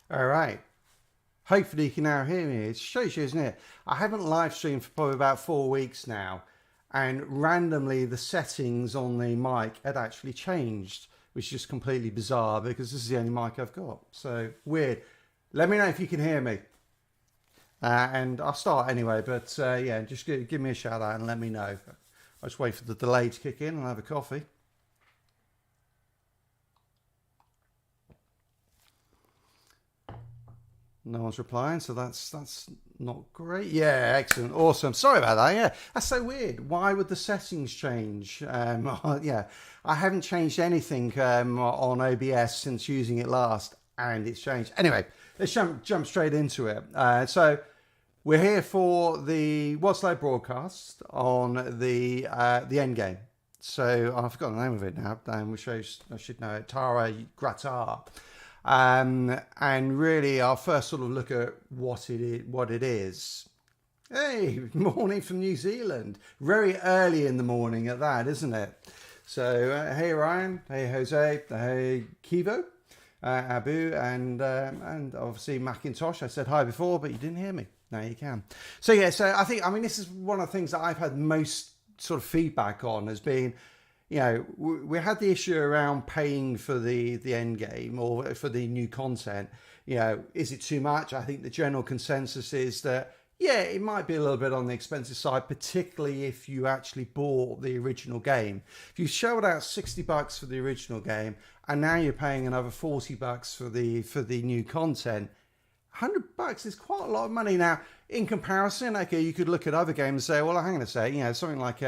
All right. Hopefully you can now hear me. It shows you, isn't it? I haven't live streamed for probably about 4 weeks now, and randomly the settings on the mic had actually changed, which is just completely bizarre because this is the only mic I've got. So weird. Let me know if you can hear me. And I'll start anyway, but yeah, just give me a shout out and let me know. I'll just wait for the delay to kick in and have a coffee. No one's replying, so that's not great. Yeah, excellent, awesome. Sorry about that. Yeah, that's so weird. Why would the settings change? Yeah, I haven't changed anything on OBS since using it last, and it's changed. Anyway, let's jump straight into it. So we're here for the Worldslayer broadcast on the Endgame. So I forgot the name of it now, which I should know it. Tara Gratar. And really our first sort of look at what it is. Hey, morning from New Zealand. Very early in the morning at that, isn't it? So hey Ryan, hey Jose, hey Kivo, Abu, and obviously Macintosh. I said hi before, but you didn't hear me. Now you can. So yeah, so I mean this is one of the things that I've had most sort of feedback on has been, you know, we had the issue around paying for the end game or for the new content. You know, is it too much? I think the general consensus is that, yeah, it might be a little bit on the expensive side, particularly if you actually bought the original game. If you shelled out $60 for the original game and now you're paying another $40 for the new content, $100 is quite a lot of money. Now, in comparison, okay, you could look at other games and say, well, hang on a sec, you know, something like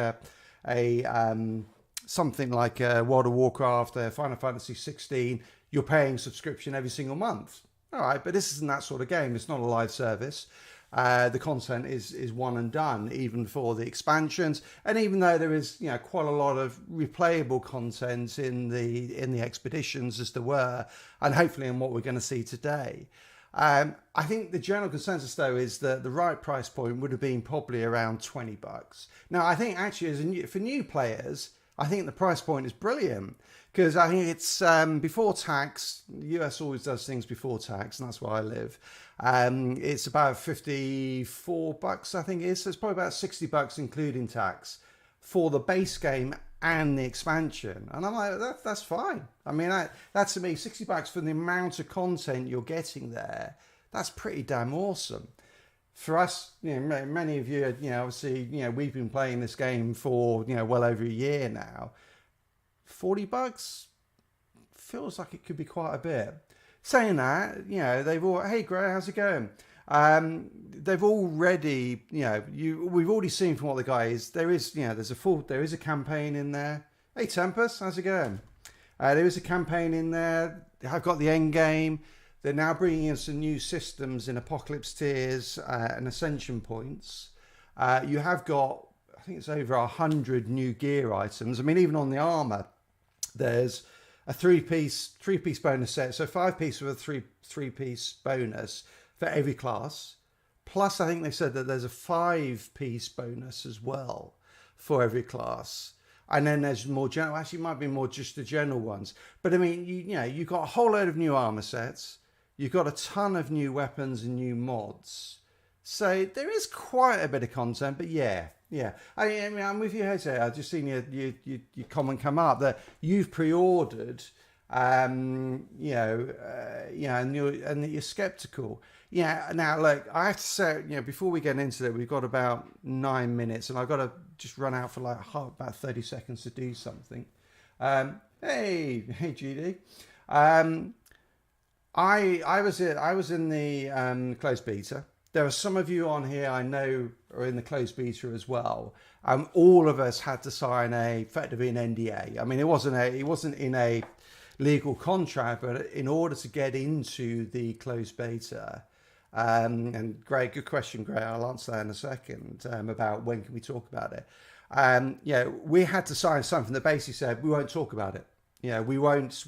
World of Warcraft, Final Fantasy 16, you're paying subscription every single month. All right, but this isn't that sort of game. It's not a live service. The content is one and done, even for the expansions. And even though there is, you know, quite a lot of replayable content in the expeditions as there were, and hopefully in what we're going to see today. I think the general consensus, though, is that the right price point would have been probably around $20. Now, I think actually for new players, I think the price point is brilliant because I think it's before tax. The US always does things before tax, and that's where I live. It's about $54, I think it is. So it's probably about $60 including tax for the base game and the expansion. And I'm like, that's fine. I mean, that's to me, $60 for the amount of content you're getting there. That's pretty damn awesome. For us, you know, many of you, you know, obviously, you know, we've been playing this game for, you know, well over a year now. $40 feels like it could be quite a bit. Saying that, you know, they've all, hey Gray, how's it going? They've already, you know, we've already seen from what the guy is. There is, you know, there is a campaign in there. Hey Tempest, how's it going? There is a campaign in there. I've got the end game. They're now bringing in some new systems in Apocalypse Tiers and Ascension Points. You have got, I think it's over 100 new gear items. I mean, even on the armor, there's a three-piece bonus set. So 5-piece with a three-piece bonus for every class. Plus, I think they said that there's a 5-piece bonus as well for every class. And then there's more general, actually it might be more just the general ones. But I mean, you know, you've got a whole load of new armor sets. You've got a ton of new weapons and new mods. So there is quite a bit of content, but yeah. I mean, I'm with you, Jose. I've just seen your comment come up that you've pre-ordered, and you're skeptical. Yeah. Now, look, I have to say, you know, before we get into it, we've got about 9 minutes, and I've got to just run out for like about 30 seconds to do something. Hey, GD. I was in the closed beta. There are some of you on here I know are in the closed beta as well. All of us had to sign effectively an NDA. I mean, it wasn't in a legal contract, but in order to get into the closed beta. And Greg, good question, Greg. I'll answer that in a second about when can we talk about it. We had to sign something that basically said we won't talk about it. You know, we won't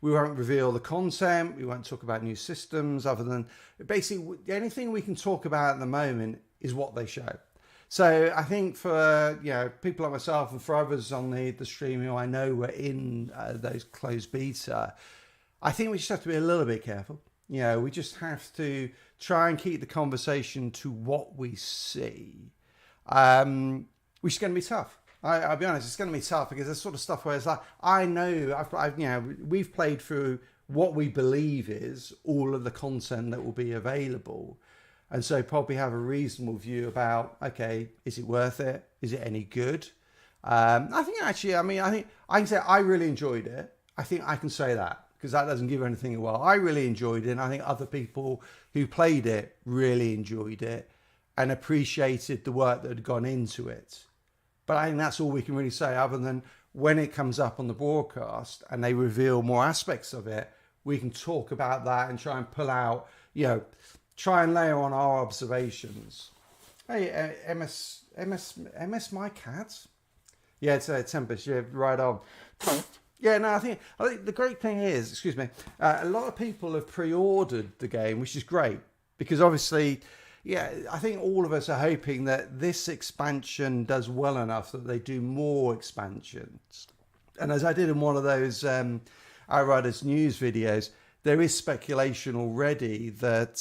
reveal the content. We won't talk about new systems other than basically anything we can talk about at the moment is what they show. So I think for, you know, people like myself and for others on the stream who I know were in those closed beta, I think we just have to be a little bit careful. You know, we just have to try and keep the conversation to what we see, which is going to be tough. I'll be honest, it's going to be tough because there's sort of stuff where it's like, I know, you know, we've played through what we believe is all of the content that will be available. And so probably have a reasonable view about, okay, is it worth it? Is it any good? I think actually, I think I can say I really enjoyed it. I think I can say that because that doesn't give anything away. I really enjoyed it. And I think other people who played it really enjoyed it and appreciated the work that had gone into it. But I think that's all we can really say, other than when it comes up on the broadcast and they reveal more aspects of it, we can talk about that and try and pull out, you know, try and layer on our observations. Hey, MS my cat? Yeah, it's Tempest. Yeah, right on. Yeah, no, I think the great thing is, excuse me, a lot of people have pre-ordered the game, which is great because obviously, yeah, I think all of us are hoping that this expansion does well enough that they do more expansions. And as I did in one of those Outriders news videos, there is speculation already that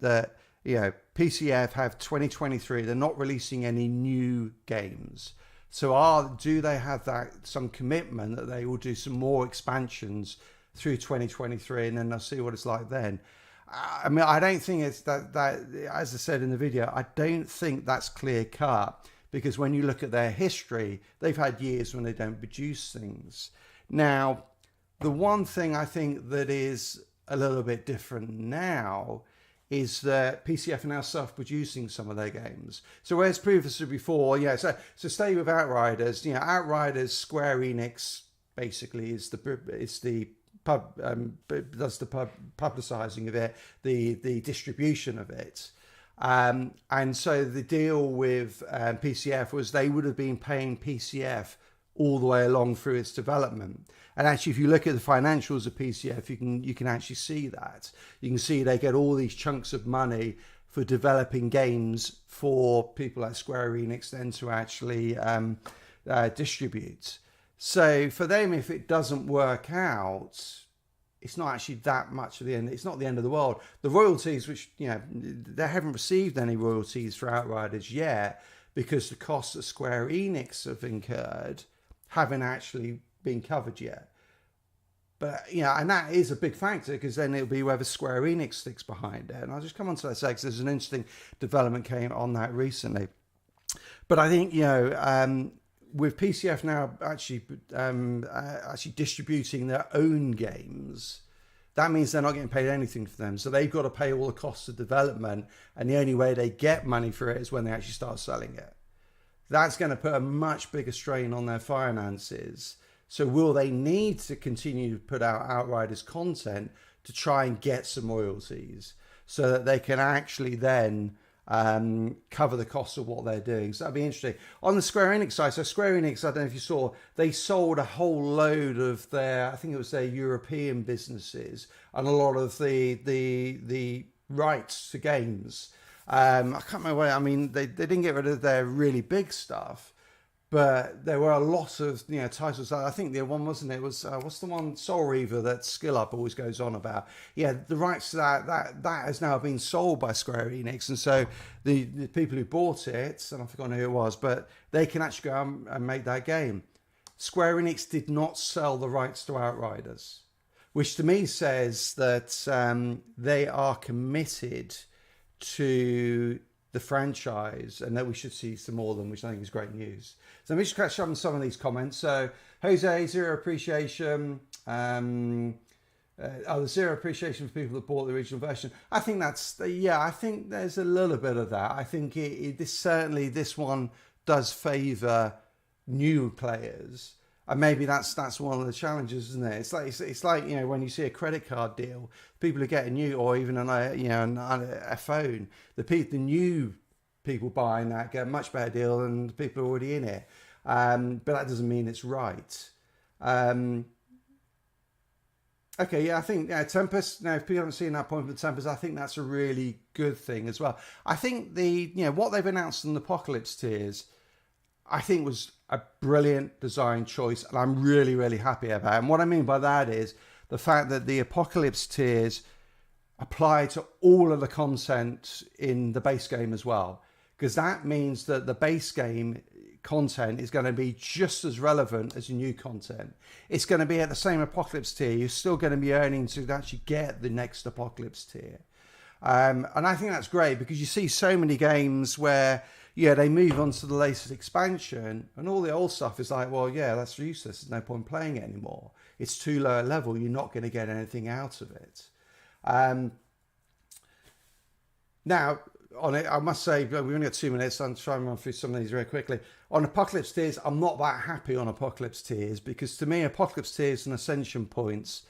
that you know PCF have 2023. They're not releasing any new games. So do they have that some commitment that they will do some more expansions through 2023, and then they'll see what it's like then? I mean, I don't think it's that as I said in the video, I don't think that's clear cut, because when you look at their history, they've had years when they don't produce things. Now, the one thing I think that is a little bit different now is that PCF are now self-producing some of their games. So whereas previously before, yeah, so stay with Outriders. You know, Outriders, Square Enix basically is the does the publicizing of it, the distribution of it. And so the deal with PCF was they would have been paying PCF all the way along through its development. And actually, if you look at the financials of PCF, you can actually see that. You can see they get all these chunks of money for developing games for people like Square Enix then to actually distribute. So for them, if it doesn't work out, it's not actually that much of the end. It's not the end of the world. The royalties, which, you know, they haven't received any royalties for Outriders yet because the costs that Square Enix have incurred haven't actually been covered yet. But, you know, and that is a big factor, because then it'll be whether Square Enix sticks behind it. And I'll just come on to that because there's an interesting development came on that recently. But I think, you know, with PCF now actually distributing their own games, that means they're not getting paid anything for them. So they've got to pay all the costs of development, and the only way they get money for it is when they actually start selling it. That's going to put a much bigger strain on their finances. So will they need to continue to put out Outriders content to try and get some royalties so that they can actually then cover the costs of what they're doing? So that'd be interesting. On the Square Enix side, so Square Enix, I don't know if you saw, they sold a whole load of their, I think it was their European businesses and a lot of the rights to games. I can't remember what, I mean, they didn't get rid of their really big stuff, but there were a lot of, you know, titles. I think the one, wasn't it, was what's the one, Soul Reaver, that Skill Up always goes on about. Yeah, the rights to that has now been sold by Square Enix, and so the people who bought it, and I forgot who it was, but they can actually go and make that game. Square Enix did not sell the rights to Outriders, which to me says that they are committed to the franchise and that we should see some more of them, which I think is great news. So let me just catch up on some of these comments. So Jose, zero appreciation. The zero appreciation for people that bought the original version. I think that's, yeah, I think there's a little bit of that. I think this one does favour new players. And maybe that's one of the challenges, isn't it? It's like, you know, when you see a credit card deal, people are getting new, or even a phone. The new people buying that get a much better deal than the people who are already in it. But that doesn't mean it's right. Okay, yeah, I think Tempest. Now, if people haven't seen that point with Tempest, I think that's a really good thing as well. I think what they've announced in the Apocalypse tiers, I think was a brilliant design choice, and I'm really, really happy about it. And what I mean by that is the fact that the Apocalypse tiers apply to all of the content in the base game as well, because that means that the base game content is going to be just as relevant as the new content. It's going to be at the same Apocalypse tier. You're still going to be earning to actually get the next Apocalypse tier. And I think that's great, because you see so many games where, yeah, they move on to the latest expansion and all the old stuff is like, well, yeah, that's useless. There's no point playing it anymore. It's too low a level. You're not going to get anything out of it. Now, on it, I must say, we've only got 2 minutes. I'm trying to run through some of these very quickly. On Apocalypse tiers, I'm not that happy on Apocalypse tiers, because to me, Apocalypse tiers and Ascension points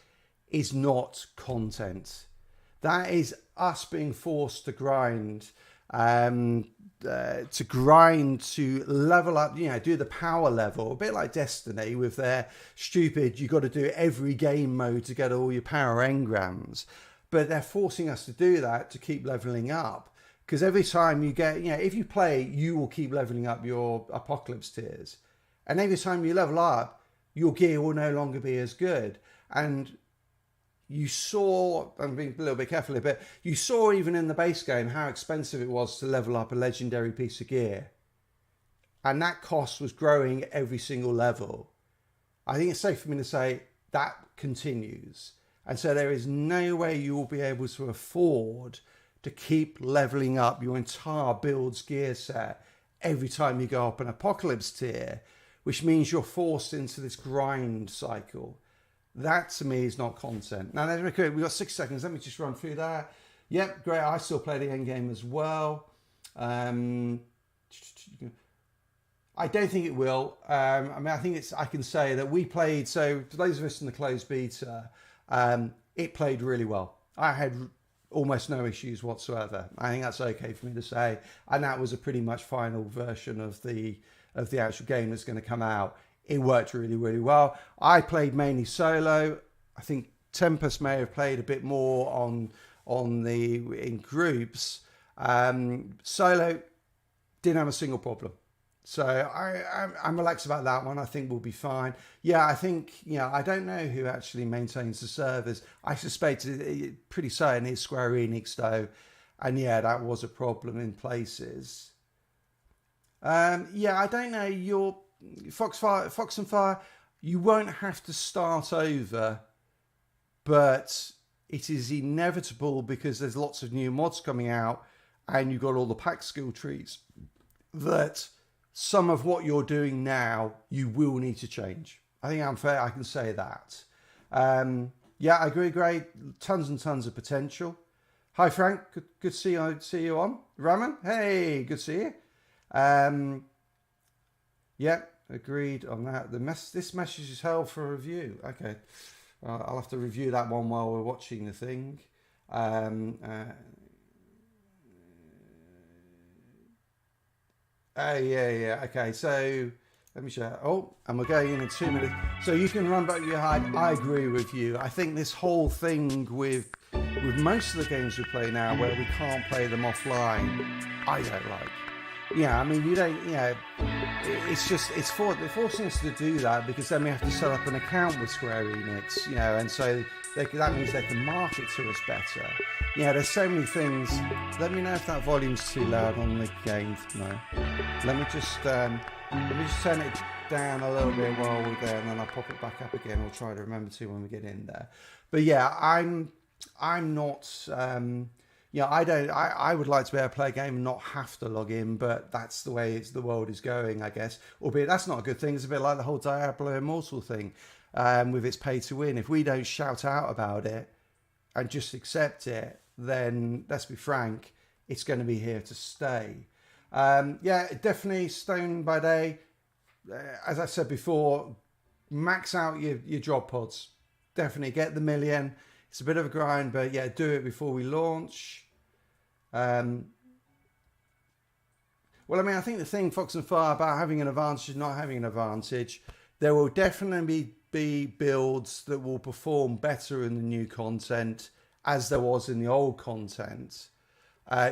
is not content. That is us being forced to grind, to level up, you know, do the power level, a bit like Destiny with their stupid, you got to do every game mode to get all your power engrams. But they're forcing us to do that to keep leveling up. Because every time you get, you know, if you play, you will keep leveling up your Apocalypse tiers. And every time you level up, your gear will no longer be as good. And you saw, I'm being a little bit careful here, but you saw even in the base game how expensive it was to level up a legendary piece of gear. And that cost was growing every single level. I think it's safe for me to say that continues. And so there is no way you will be able to afford to keep leveling up your entire build's gear set every time you go up an Apocalypse tier, which means you're forced into this grind cycle. That to me is not content. Now, we've got 6 seconds. Let me just run through that. Yep, great. I still play the endgame as well. I don't think it will. I mean, I think I can say that we played, so for those of us in the closed beta, it played really well. I had almost no issues whatsoever. I think that's okay for me to say. And that was a pretty much final version of the actual game that's going to come out. It worked really, really well. I played mainly solo. I think Tempest may have played a bit more in groups. Solo didn't have a single problem. So I'm relaxed about that one. I think we'll be fine. Yeah, I think, you know, I don't know who actually maintains the servers. I suspect pretty certain it's Square Enix though. And yeah, that was a problem in places. Yeah, I don't know. Your Fox and Fire, you won't have to start over, but it is inevitable because there's lots of new mods coming out and you've got all the pack skill trees that some of what you're doing now, you will need to change. I think I'm fair. I can say that. Yeah, I agree. Great. Tons and tons of potential. Hi, Frank. Good to see you on. Raman. Hey, good to see you. Yeah, agreed on that. This message is held for review. Okay. I'll have to review that one while we're watching the thing. Yeah. Okay, so let me show. Oh, and we're going in 2 minutes. So you can run back your hide. I agree with you. I think this whole thing with most of the games we play now, where we can't play them offline, I don't like. Yeah, I mean, you don't. You know, they're forcing us to do that because then we have to set up an account with Square Enix. You know, and so that means they can market to us better. Yeah, there's so many things. Let me know if that volume's too loud on the game. No. Let me just turn it down a little bit while we're there, and then I'll pop it back up again. We'll try to remember to when we get in there. But yeah, I'm not. Yeah, I would like to be able to play a game and not have to log in, but that's the way the world is going, I guess. Albeit that's not a good thing. It's a bit like the whole Diablo Immortal thing with its pay to win. If we don't shout out about it and just accept it, then let's be frank, it's going to be here to stay. Yeah, definitely Stone by Day. As I said before, max out your drop pods. Definitely get the 1 million. It's a bit of a grind, but yeah, do it before we launch. Well, I mean, I think the thing, Fox and Fire, about having an advantage and not having an advantage, there will definitely be builds that will perform better in the new content as there was in the old content.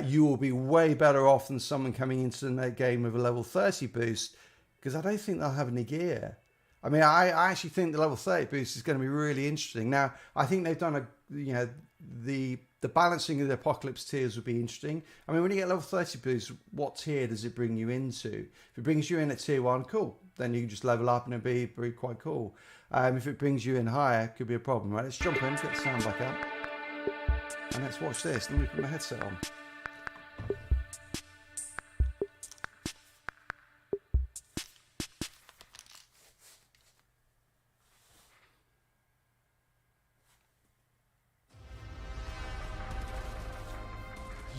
You will be way better off than someone coming into the game with a level 30 boost, because I don't think they'll have any gear. I mean, I actually think the level 30 boost is going to be really interesting. Now, I think they've done the The balancing of the Apocalypse tiers would be interesting. I mean, when you get level 30 boost, what tier does it bring you into? If it brings you in at tier 1, cool. Then you can just level up and it'd be quite cool. If it brings you in higher, it could be a problem, right? Let's jump in, get the sound back up. And let's watch this. Let me put my headset on.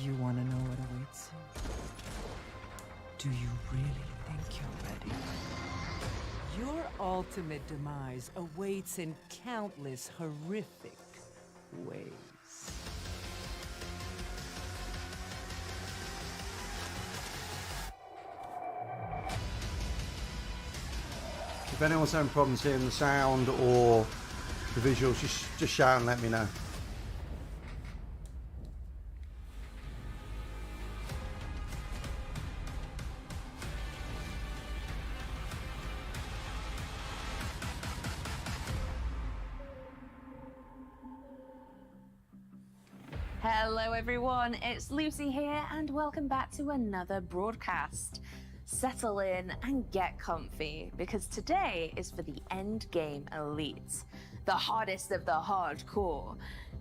You want to know what awaits you? Do you really think you're ready? Your ultimate demise awaits in countless horrific ways. If anyone's having problems hearing the sound or the visuals, just shout and let me know. Hello everyone, it's Lucy here and welcome back to another broadcast. Settle in and get comfy because today is for the Endgame Elite, the hardest of the hardcore,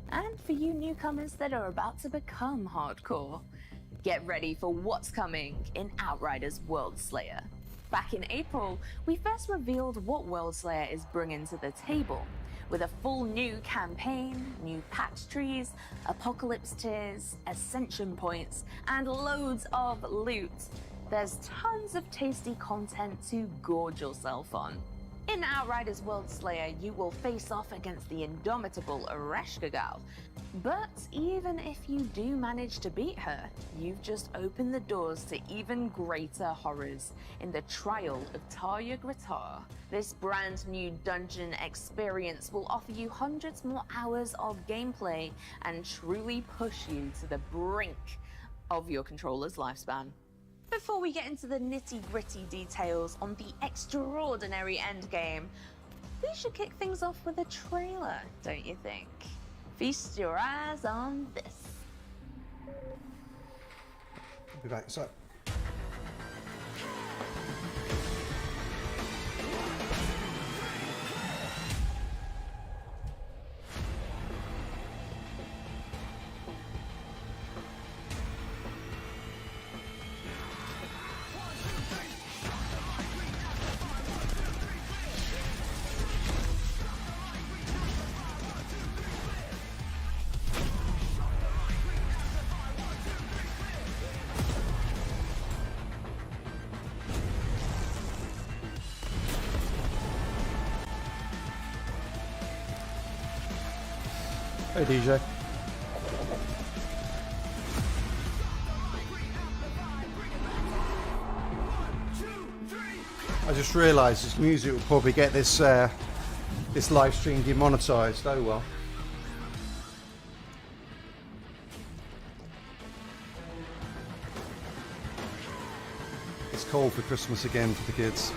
and for you newcomers that are about to become hardcore. Get ready for what's coming in Outriders Worldslayer. Back in April, we first revealed what Worldslayer is bringing to the table, with a full new campaign, new patch trees, apocalypse tiers, ascension points, and loads of loot. There's tons of tasty content to gorge yourself on. In Outriders Worldslayer, you will face off against the indomitable Ereshkigal. But even if you do manage to beat her, you've just opened the doors to even greater horrors in the Trial of Tarja Gratar. This brand new dungeon experience will offer you hundreds more hours of gameplay and truly push you to the brink of your controller's lifespan. Before we get into the nitty-gritty details on the extraordinary endgame, we should kick things off with a trailer, don't you think? Feast your eyes on this. I'll be back. So. Hey DJ. I just realised this music will probably get this this live stream demonetized. Oh well. It's cold for Christmas again for the kids.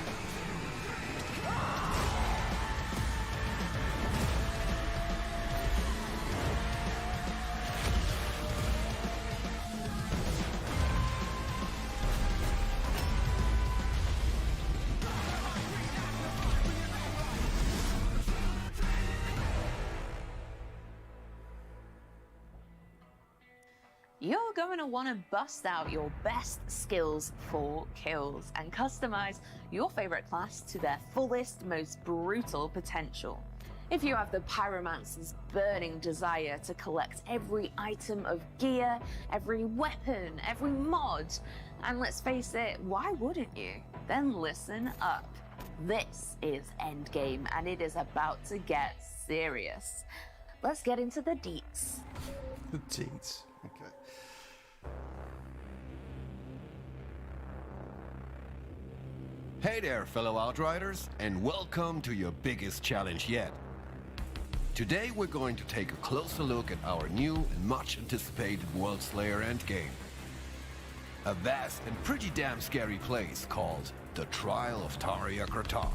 You're going to want to bust out your best skills for kills and customize your favorite class to their fullest, most brutal potential. If you have the Pyromancer's burning desire to collect every item of gear, every weapon, every mod, and let's face it, why wouldn't you? Then listen up. This is Endgame and it is about to get serious. Let's get into the deets. The deets. Okay. Hey there, fellow Outriders, and welcome to your biggest challenge yet. Today we're going to take a closer look at our new and much anticipated Worldslayer Endgame. A vast and pretty damn scary place called the Trial of Tarja Gratar.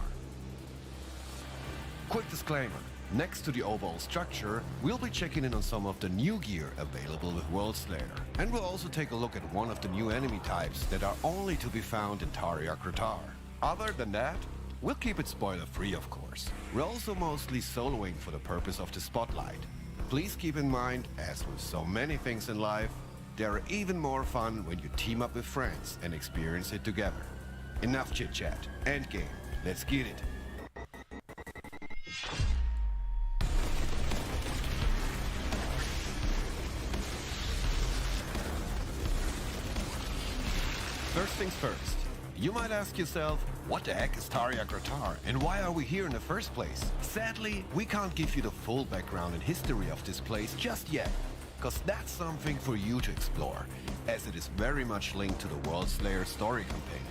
Quick disclaimer, Next to the overall structure, we'll be checking in on some of the new gear available with Worldslayer. And we'll also take a look at one of the new enemy types that are only to be found in Tarya-Kratar. Other than that, we'll keep it spoiler-free, of course. We're also mostly soloing for the purpose of the spotlight. Please keep in mind, as with so many things in life, they are even more fun when you team up with friends and experience it together. Enough chit-chat. Endgame. Let's get it. First things first. You might ask yourself, what the heck is Tarya-Kratar and why are we here in the first place? Sadly, we can't give you the full background and history of this place just yet, because that's something for you to explore, as it is very much linked to the Worldslayer story campaign.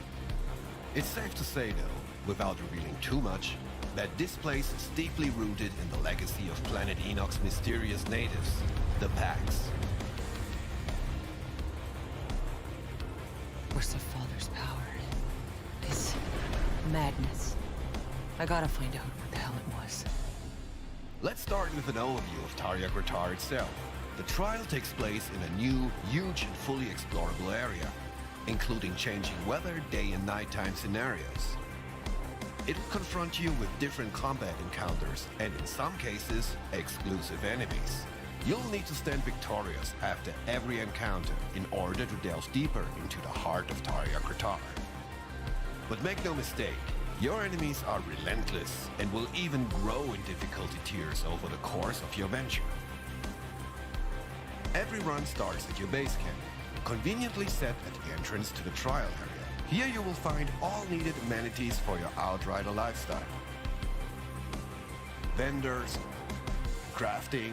It's safe to say though, without revealing too much, that this place is deeply rooted in the legacy of Planet Enoch's mysterious natives, the Pax. Where's the Father's power? This madness. I gotta find out what the hell it was. Let's start with an overview of Tarya-Kratar itself. The trial takes place in a new, huge and fully explorable area, including changing weather, day and nighttime scenarios. It will confront you with different combat encounters and in some cases, exclusive enemies. You'll need to stand victorious after every encounter in order to delve deeper into the heart of Tarya-Kratar. But make no mistake, your enemies are relentless and will even grow in difficulty tiers over the course of your venture. Every run starts at your base camp, conveniently set at the entrance to the trial area. Here you will find all needed amenities for your Outrider lifestyle. Vendors, crafting,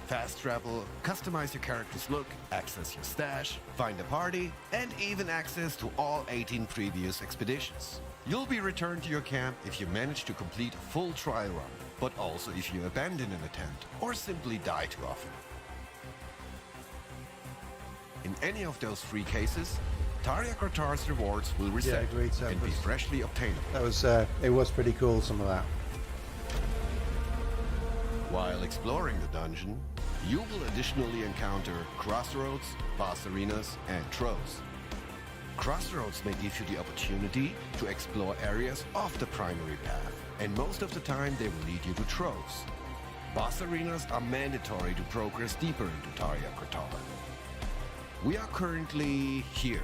fast travel, customize your character's look, access your stash, find a party, and even access to all 18 previous expeditions. You'll be returned to your camp if you manage to complete a full trial run, but also if you abandon an attempt or simply die too often. In any of those three cases, Tarya-Kratar's rewards will reset and be freshly obtainable. That was, it was pretty cool, some of that. While exploring the dungeon, you will additionally encounter crossroads, boss arenas, and troves. Crossroads may give you the opportunity to explore areas off the primary path, and most of the time they will lead you to troves. Boss arenas are mandatory to progress deeper into Tarya-Kratar. We are currently here.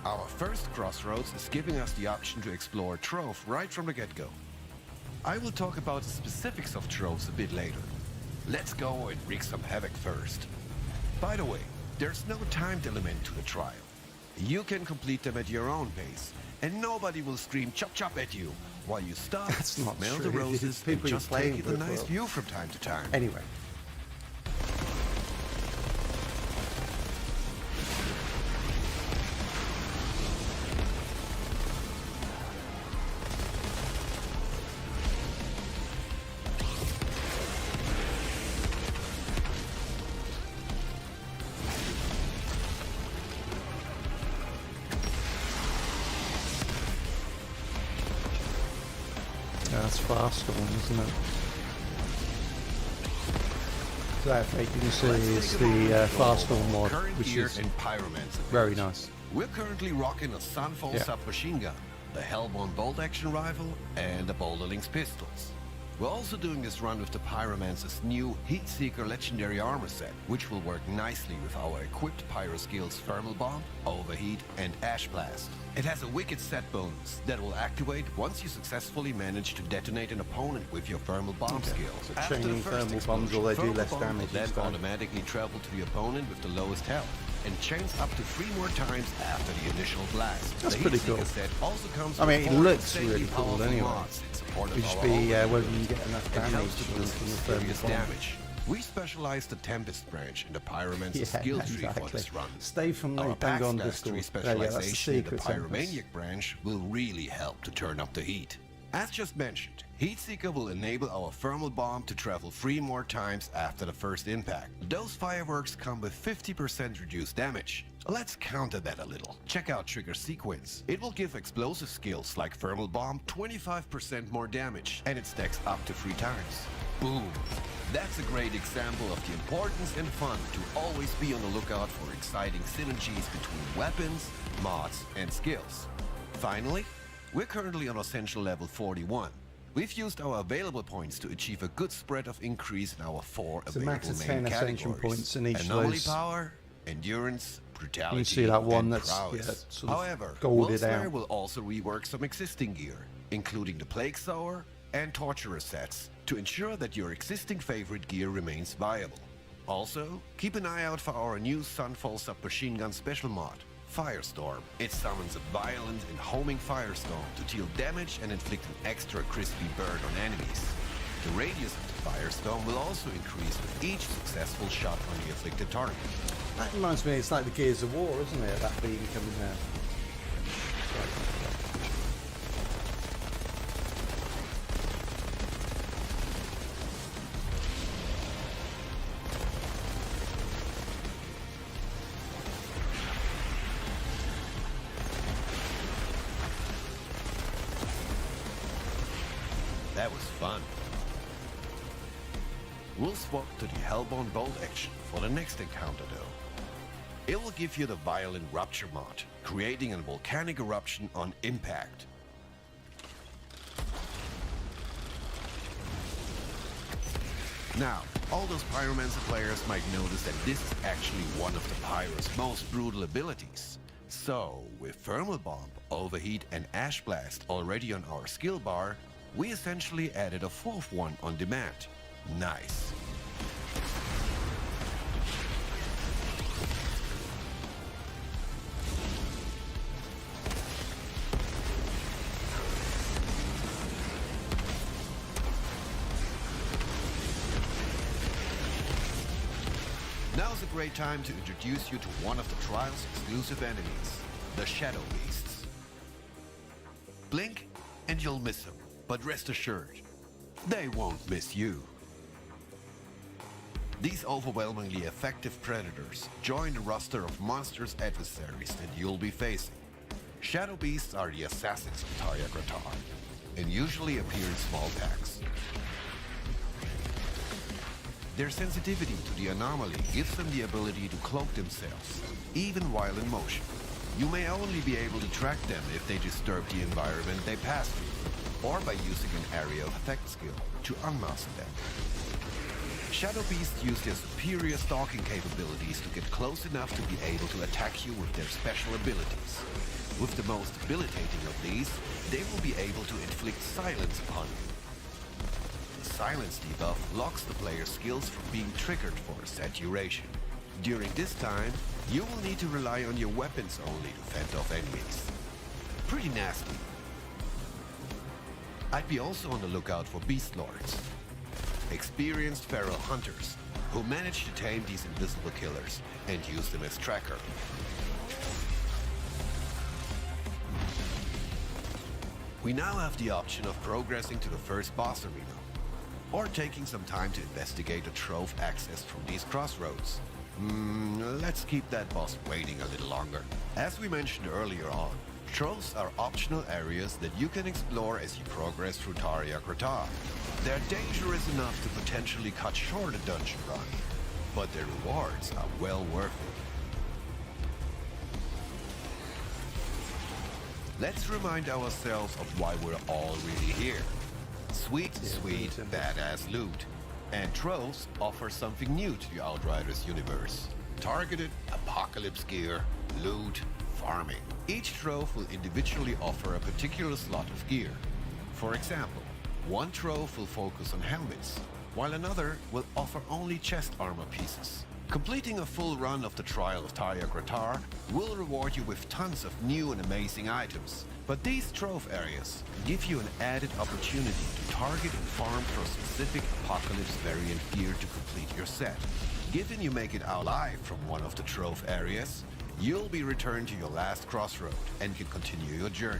Our first crossroads is giving us the option to explore a trove right from the get-go. I will talk about the specifics of troves a bit later. Let's go and wreak some havoc first. By the way, there's no timed element to the trial. You can complete them at your own pace, and nobody will scream chop chop at you while you stop, smell the roses, and just take in a nice view from time to time. Anyway. That's fast one, isn't it? So that effect you can see is the fast one mod, which is Pyromancer. very nice. We're currently rocking a Sunfall submachine gun, the Hellborn bolt action rifle, and the Boulder Lynx pistols. We're also doing this run with the Pyromancer's new Heatseeker legendary armor set, which will work nicely with our equipped Pyro skills Thermal Bomb, Overheat, and Ash Blast. It has a wicked set bonus that will activate once you successfully manage to detonate an opponent with your Thermal Bomb skill. So chaining thermal bombs, will they do less damage? Then automatically travel to the opponent with the lowest health, and chains up to 3 more times after the initial blast. That's pretty cool. Set also comes I mean, it with looks really cool anyway. mods in support of It'd just our be overall whether you get enough and damage helps to from boost the serious thermal bomb. damage. We specialize the Tempest branch in the Pyromancer Yeah, skill tree for exactly. this run. Stay from Our the bang on Pax Mastery Discord. There you go, that's the specialization in the secret Tempest. Pyromaniac branch will really help to turn up the heat. As just mentioned, Heatseeker will enable our thermal bomb to travel 3 more times after the first impact. Those fireworks come with 50% reduced damage. Let's counter that a little. Check out Trigger Sequence. It will give explosive skills like Thermal Bomb 25% more damage, and it stacks up to 3 times. Boom! That's a great example of the importance and fun to always be on the lookout for exciting synergies between weapons, mods, and skills. Finally, we're currently on Essential level 41. We've used our available points to achieve a good spread of increase in our 4 So available max of main 10 ascension categories. points in each of Anomaly those. power, endurance, brutality, You see that one and that's prowess. sort of However, golded Worldslayer out. will also rework some existing gear, including the Plague Sower and Torturer sets, to ensure that your existing favorite gear remains viable. Also, keep an eye out for our new Sunfall submachine gun special mod, Firestorm. It summons a violent and homing firestorm to deal damage and inflict an extra crispy burn on enemies. The radius of the firestorm will also increase with each successful shot on the afflicted target. That reminds me, it's like the Gears of War, isn't it? That beam coming down. That was fun. We'll swap to the Hellbourne Bolt action for the next encounter though. It will give you the Violent Rupture mod, creating a volcanic eruption on impact. Now, all those Pyromancer players might notice that this is actually one of the Pyro's most brutal abilities. So, with Thermal Bomb, Overheat and Ash Blast already on our skill bar, we essentially added a 4th one on demand. Nice. Now's a great time to introduce you to one of the Trial's exclusive enemies, the Shadow Beasts. Blink and you'll miss them, but rest assured, they won't miss you. These overwhelmingly effective predators join the roster of monstrous adversaries that you'll be facing. Shadow Beasts are the assassins of Tarya Gratar, and usually appear in small packs. Their sensitivity to the anomaly gives them the ability to cloak themselves, even while in motion. You may only be able to track them if they disturb the environment they pass through, or by using an area of effect skill to unmask them. Shadow Beasts use their superior stalking capabilities to get close enough to be able to attack you with their special abilities. With the most debilitating of these, they will be able to inflict silence upon you. The silence debuff locks the player's skills from being triggered for a set duration. During this time, you will need to rely on your weapons only to fend off enemies. Pretty nasty. I'd be also on the lookout for Beast Lords, experienced feral hunters who manage to tame these invisible killers and use them as tracker. We now have the option of progressing to the first boss arena, or taking some time to investigate the trove access from these crossroads. Let's keep that boss waiting a little longer. As we mentioned earlier on, troves are optional areas that you can explore as you progress through Tarya Gratar. They're dangerous enough to potentially cut short a dungeon run, but their rewards are well worth it. Let's remind ourselves of why we're all really here. Sweet, badass loot. And troves offer something new to the Outriders universe. Targeted apocalypse gear, loot, farming. Each trove will individually offer a particular slot of gear. For example, one trove will focus on helmets, while another will offer only chest armor pieces. Completing a full run of the Trial of Tarya Gratar will reward you with tons of new and amazing items. But these trove areas give you an added opportunity to target and farm for specific Apocalypse variant gear to complete your set. Given you make it out alive from one of the trove areas, you'll be returned to your last crossroad and can continue your journey.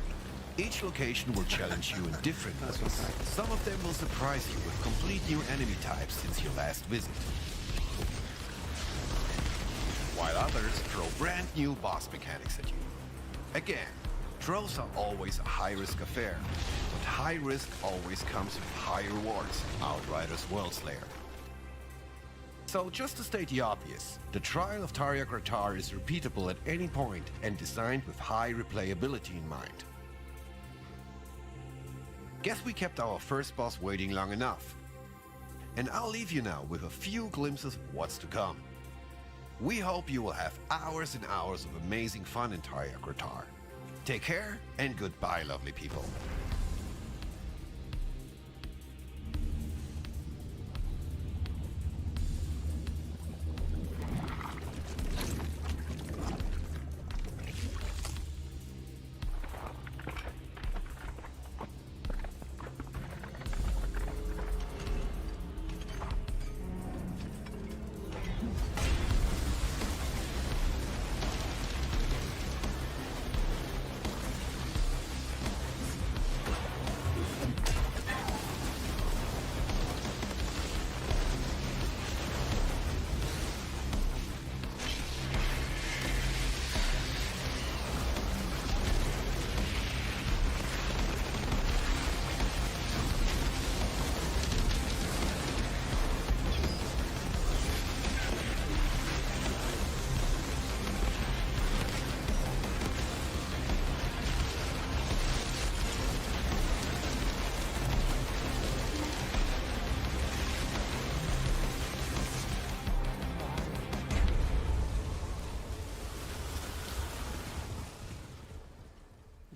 Each location will challenge you in different ways. Some of them will surprise you with complete new enemy types since your last visit, while others throw brand new boss mechanics at you. Again, throws are always a high-risk affair, but high risk always comes with high rewards. Outriders Worldslayer. So just to state the obvious, the trial of Tarya Gratar is repeatable at any point and designed with high replayability in mind. Guess we kept our first boss waiting long enough. And I'll leave you now with a few glimpses of what's to come. We hope you will have hours and hours of amazing fun in Tarya Gratar. Take care and goodbye, lovely people.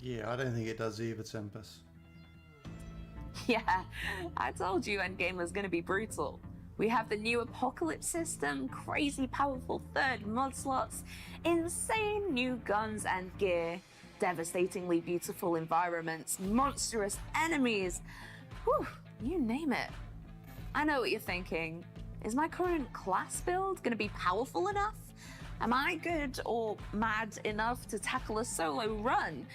Yeah, I don't think it does either, Tempest. Yeah, I told you Endgame was going to be brutal. We have the new Apocalypse system, crazy powerful third mod slots, insane new guns and gear, devastatingly beautiful environments, monstrous enemies. Whew, you name it. I know what you're thinking. Is my current class build going to be powerful enough? Am I good or mad enough to tackle a solo run?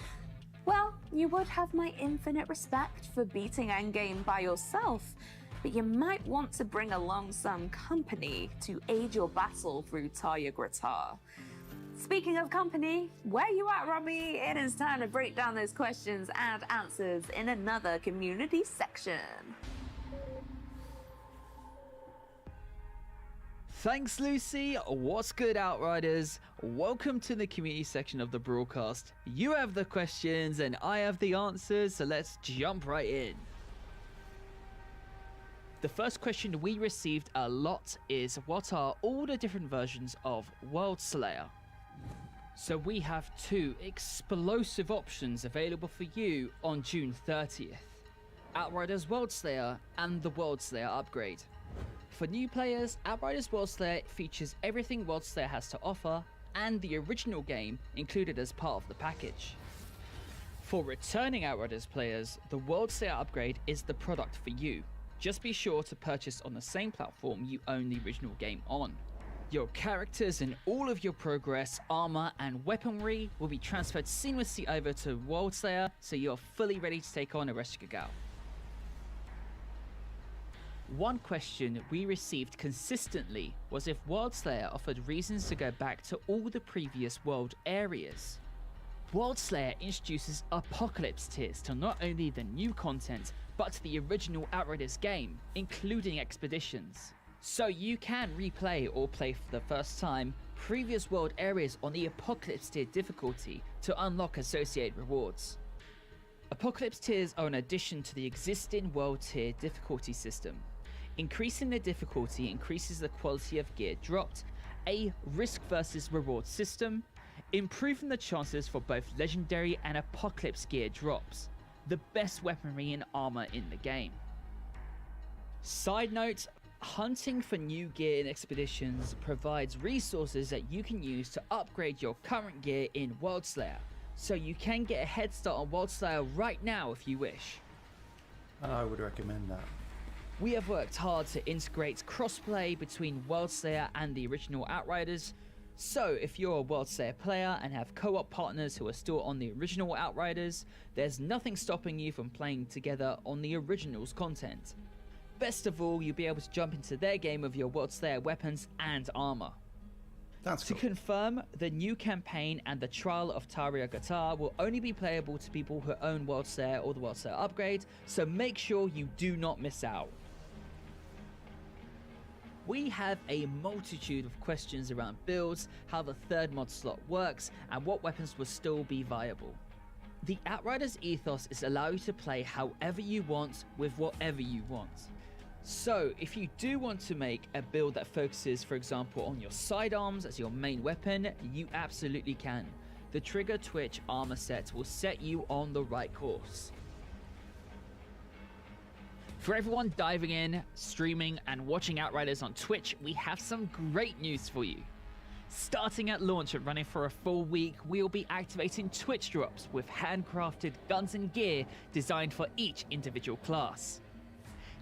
Well, you would have my infinite respect for beating Endgame by yourself, but you might want to bring along some company to aid your battle through Tarya Gratar. Speaking of company, where you at, Robbie? It is time to break down those questions and answers in another community section. Thanks, Lucy. What's good, Outriders? Welcome to the community section of the broadcast. You have the questions and I have the answers, so let's jump right in. The first question we received a lot is, what are all the different versions of Worldslayer? So we have two explosive options available for you on June 30th. Outriders Worldslayer and the Worldslayer upgrade. For new players, Outriders Worldslayer features everything Worldslayer has to offer and the original game included as part of the package. For returning Outriders players, the Worldslayer upgrade is the product for you. Just be sure to purchase on the same platform you own the original game on. Your characters and all of your progress, armor and weaponry will be transferred seamlessly over to Worldslayer, so you're fully ready to take on Ereshkigal. One question we received consistently was if Worldslayer offered reasons to go back to all the previous world areas. Worldslayer introduces Apocalypse tiers to not only the new content, but to the original Outriders game, including expeditions. So you can replay or play for the first time previous world areas on the Apocalypse tier difficulty to unlock associated rewards. Apocalypse tiers are an addition to the existing world tier difficulty system. Increasing the difficulty increases the quality of gear dropped, a risk versus reward system, improving the chances for both legendary and apocalypse gear drops, the best weaponry and armor in the game. Side note, hunting for new gear in expeditions provides resources that you can use to upgrade your current gear in Worldslayer, so you can get a head start on Worldslayer right now if you wish. I would recommend that. We have worked hard to integrate crossplay between Worldslayer and the original Outriders. So, if you're a Worldslayer player and have co-op partners who are still on the original Outriders, there's nothing stopping you from playing together on the original's content. Best of all, you'll be able to jump into their game with your Worldslayer weapons and armor. That's To cool. confirm, the new campaign and the Trial of Taria Guitar will only be playable to people who own Worldslayer or the Worldslayer upgrade, so make sure you do not miss out. We have a multitude of questions around builds, how the third mod slot works, and what weapons will still be viable. The Outriders ethos is allow you to play however you want with whatever you want. So if you do want to make a build that focuses, for example, on your sidearms as your main weapon, you absolutely can. The Trigger Twitch armor set will set you on the right course. For everyone diving in, streaming, and watching Outriders on Twitch, we have some great news for you. Starting at launch and running for a full week, we'll be activating Twitch drops with handcrafted guns and gear designed for each individual class.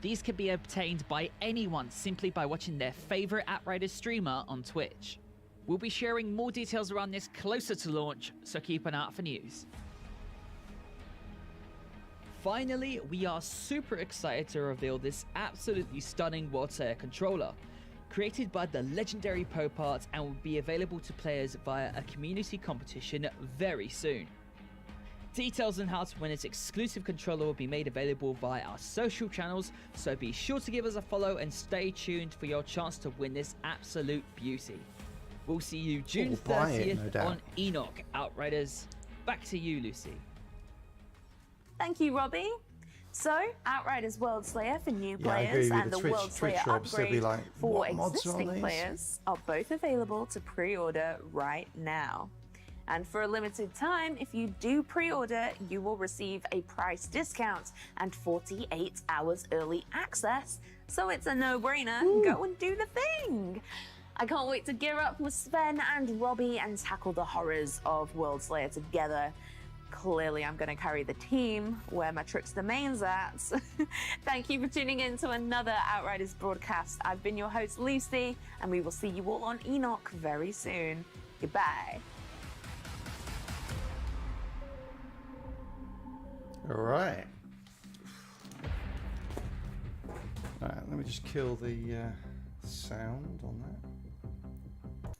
These can be obtained by anyone simply by watching their favorite Outriders streamer on Twitch. We'll be sharing more details around this closer to launch, so keep an eye out for news. Finally, we are super excited to reveal this absolutely stunning Worldslayer controller, created by the legendary Popart and will be available to players via a community competition very soon. Details on how to win this exclusive controller will be made available via our social channels, so be sure to give us a follow and stay tuned for your chance to win this absolute beauty. We'll see you June We'll buy it, 30th no doubt. on Enoch Outriders. Back to you, Lucy. Thank you, Robbie. So, Outriders Worldslayer for new Yeah, I agree players with and the the Twitch Worldslayer drops, they'll be upgrade like, for "What mods are on existing these?" players are both available to pre-order right now. And for a limited time, if you do pre-order, you will receive a price discount and 48 hours early access. So it's a no-brainer. Go and do the thing. I can't wait to gear up with Sven and Robbie and tackle the horrors of Worldslayer together. Clearly, I'm going to carry the team where my Trickster main's at. Thank you for tuning in to another Outriders broadcast. I've been your host, Lucy, and we will see you all on Enoch very soon. Goodbye. All right. All right, let me just kill the sound on that.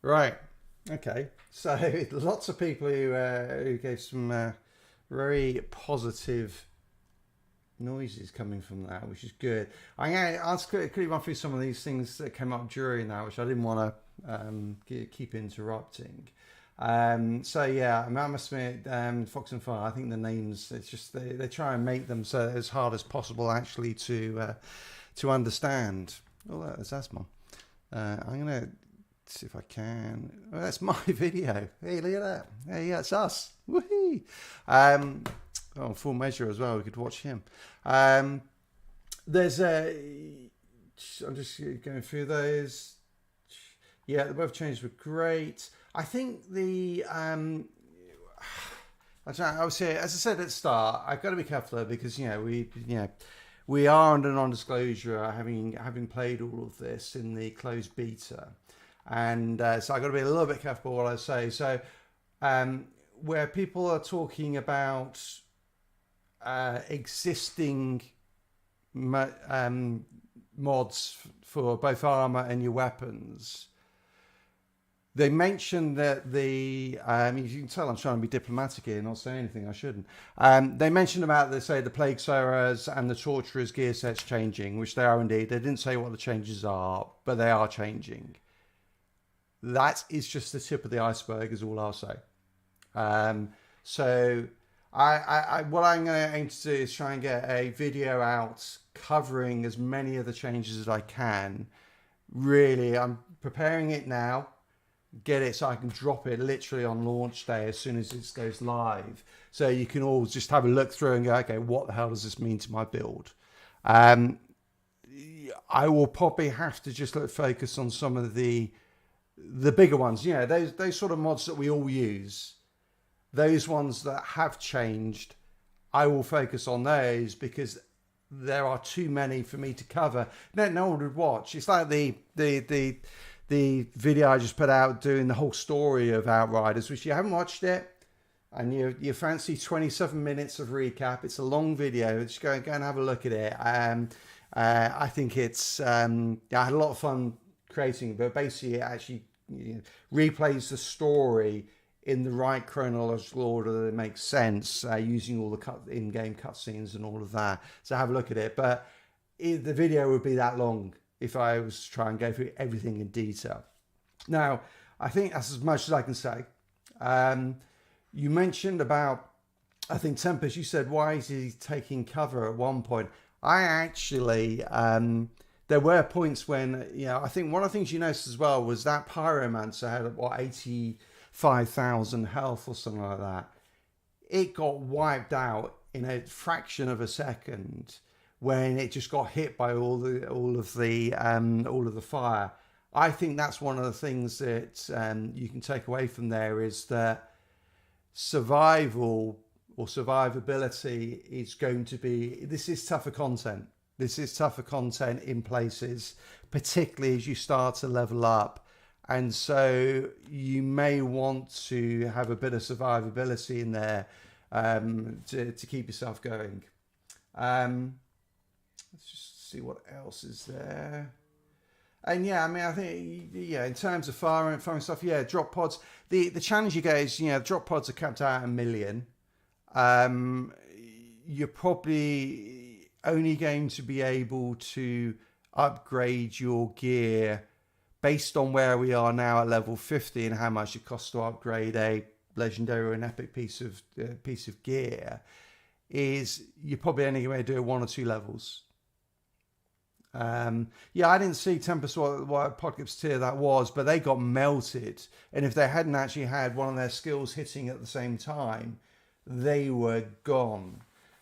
Right. Okay. So lots of people who gave some very positive noises coming from that, which is good. I'll quickly run through some of these things that came up during that, which I didn't want to keep interrupting. So yeah, I must admit, Fox and Fire, I think the names, it's just they try and make them so as hard as possible actually to understand. Oh, there's Asmon. I'm gonna see if I can. Oh, that's my video. Hey, look at that. Hey, yeah, it's us. Woohoo! Oh, Full Measure as well. We could watch him. There's I'm just going through those. Yeah, the weather changes were great. I think the I would say, as I said at the start, I've got to be careful though, because we are under non-disclosure, having played all of this in the closed beta, and so I've got to be a little bit careful what I say. So where people are talking about existing mods for both armor and your weapons. They mentioned that you can tell I'm trying to be diplomatic here and not say anything I shouldn't. They mentioned about the Plague Sowers and the Torturers gear sets changing, which they are indeed. They didn't say what the changes are, but they are changing. That is just the tip of the iceberg, is all I'll say. So what I'm going to aim to do is try and get a video out covering as many of the changes as I can. Really, I'm preparing it now. Get it so I can drop it literally on launch day as soon as it goes live, so you can all just have a look through and go, okay, what the hell does this mean to my build? I will probably have to just focus on some of the bigger ones, those sort of mods that we all use, those ones that have changed. I will focus on those because there are too many for me to cover. No one would watch. It's like the the video I just put out doing the whole story of Outriders, which you haven't watched it, and you fancy 27 minutes of recap. It's a long video. Just go and have a look at it. I think it's I had a lot of fun creating it, but basically it actually replays the story in the right chronological order that makes sense, using all the in-game cutscenes and all of that. So have a look at it. But the video would be that long if I was to try and go through everything in detail. Now, I think that's as much as I can say. You mentioned about, I think, Tempest, you said, why is he taking cover at one point? I actually, there were points when, I think one of the things you noticed as well was that Pyromancer had, 85,000 health or something like that. It got wiped out in a fraction of a second when it just got hit by all of the fire. I think that's one of the things that you can take away from there, is that survival or survivability is going to be, this is tougher content. This is tougher content in places, particularly as you start to level up. And so you may want to have a bit of survivability in there to keep yourself going. Let's just see what else is there. And I mean, I think, in terms of firing stuff, drop pods. The challenge you get is, drop pods are capped out at 1 million. You're probably only going to be able to upgrade your gear based on where we are now at level 50 and how much it costs to upgrade a legendary or an epic piece of gear. Is you're probably only going to do 1 or 2 levels. I didn't see Tempest what Apocalypse tier that was, but they got melted. And if they hadn't actually had one of their skills hitting at the same time, they were gone.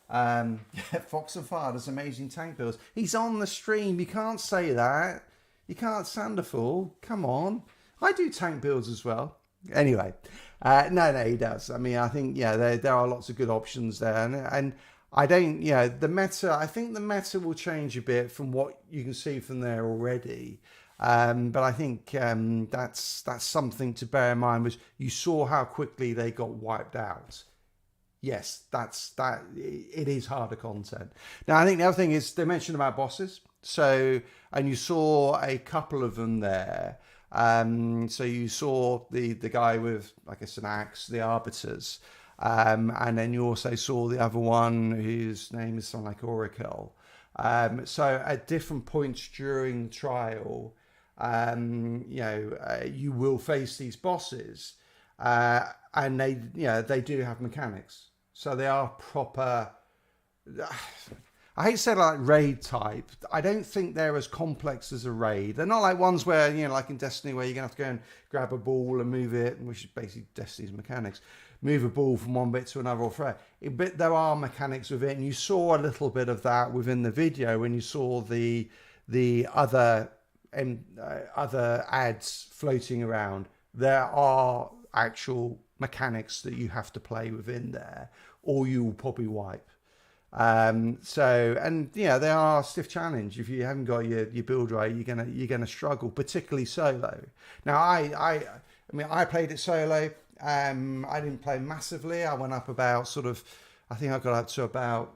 Fox and Fire does amazing tank builds. He's on the stream. You can't say that. You can't stand a fool. Come on. I do tank builds as well. Anyway, no, he does. I mean, I think, there are lots of good options there. And I don't, the meta, I think the meta will change a bit from what you can see from there already. But I think that's something to bear in mind, was you saw how quickly they got wiped out. Yes, it is harder content. Now, I think the other thing is they mentioned about bosses. So, and you saw a couple of them there. So you saw the guy with, I guess, an axe, the Arbiters. And then you also saw the other one whose name is something like Oracle. So at different points during the trial, you will face these bosses, and they do have mechanics. So they are proper. I hate to say like raid type. I don't think they're as complex as a raid. They're not like ones where, like in Destiny, where you're going to have to go and grab a ball and move it, which is basically Destiny's mechanics. Move a ball from one bit to another or thread. But there are mechanics with it, and you saw a little bit of that within the video when you saw the other ads floating around. There are actual mechanics that you have to play within there, or you will probably wipe. They are a stiff challenge. If you haven't got your build right, you're gonna struggle, particularly solo. Now, I played it solo. I didn't play massively. I went up about I think I got up to about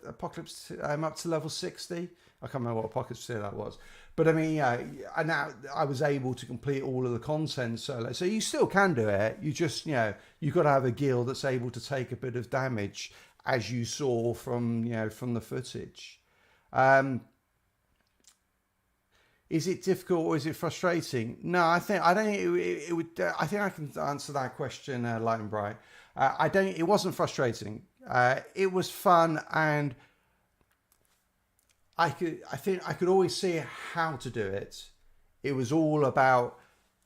Apocalypse. I'm up to level 60. I can't remember what Apocalypse tier that was. But I mean, I was able to complete all of the content solo. So you still can do it. You just, you've got to have a guild that's able to take a bit of damage, as you saw from the footage. Is it difficult or is it frustrating? No, I think it would. I think I can answer that question light and bright. It wasn't frustrating. It was fun, and I could always see how to do it. It was all about,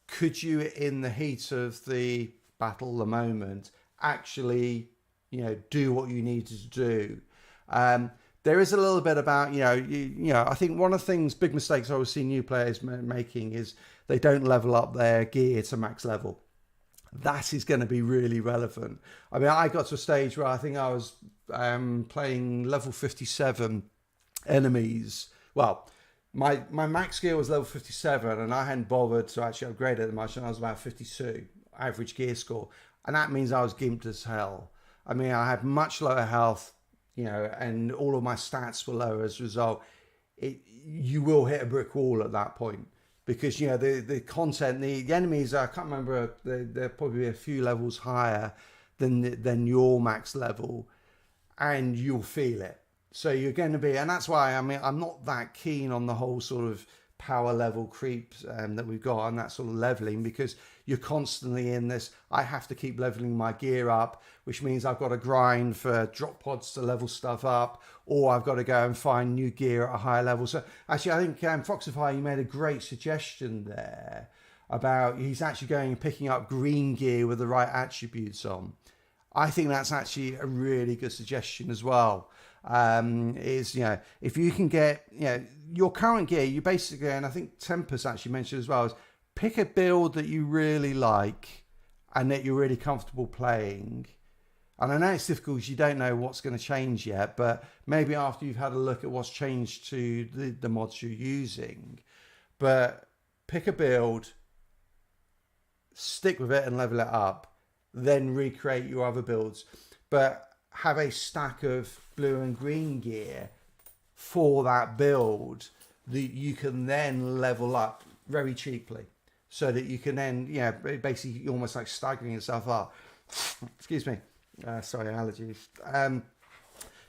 could you, in the heat of the battle, the moment, actually, do what you needed to do. There is a little bit about, I think one of the things, big mistakes I always see new players making is they don't level up their gear to max level. That is going to be really relevant. I mean, I got to a stage where I think I was playing level 57 enemies. Well, my max gear was level 57, and I hadn't bothered to actually upgrade it that much, and I was about 52 average gear score, and that means I was gimped as hell. I mean, I had much lower health, you know, and all of my stats were lower as a result. You will hit a brick wall at that point, because, you know, the content, the enemies, I can't remember, they're probably a few levels higher than your max level, and you'll feel it. So you're going to be, and that's why, I mean, I'm not that keen on the whole sort of power level creep that we've got and that sort of leveling, because you're constantly in this, I have to keep leveling my gear up, which means I've got to grind for drop pods to level stuff up, or I've got to go and find new gear at a higher level. So actually, I think Foxify, you made a great suggestion there about he's actually going and picking up green gear with the right attributes on. I think that's actually a really good suggestion as well. Is, you know, if you can get, you know, your current gear, you basically, and I think Tempest actually mentioned as well, is pick a build that you really like and that you're really comfortable playing. And I know it's difficult because you don't know what's going to change yet, but maybe after you've had a look at what's changed to the mods you're using, but pick a build, stick with it and level it up, then recreate your other builds, but have a stack of blue and green gear for that build that you can then level up very cheaply, so that you can then, yeah, basically almost like staggering yourself up. Excuse me, sorry, allergies.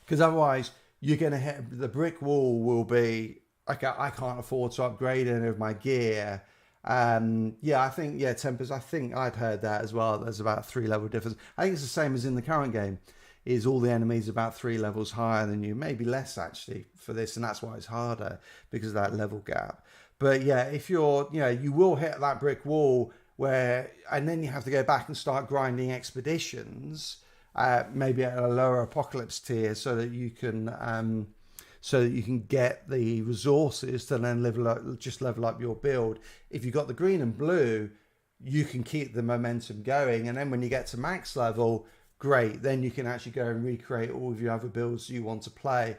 Because otherwise you're going to hit the brick wall. Will be, okay, I can't afford to upgrade any of my gear. Yeah, I think, yeah, Tempest, I think I'd heard that as well. There's about 3 level difference. I think it's the same as in the current game, is all the enemies about 3 levels higher than you, maybe less actually for this, and that's why it's harder, because of that level gap. But yeah, if you're, you know, you will hit that brick wall where, and then you have to go back and start grinding expeditions, maybe at a lower apocalypse tier, so that you can get the resources to then level up your build. If you've got the green and blue, you can keep the momentum going, and then when you get to max level, great, then you can actually go and recreate all of your other builds you want to play.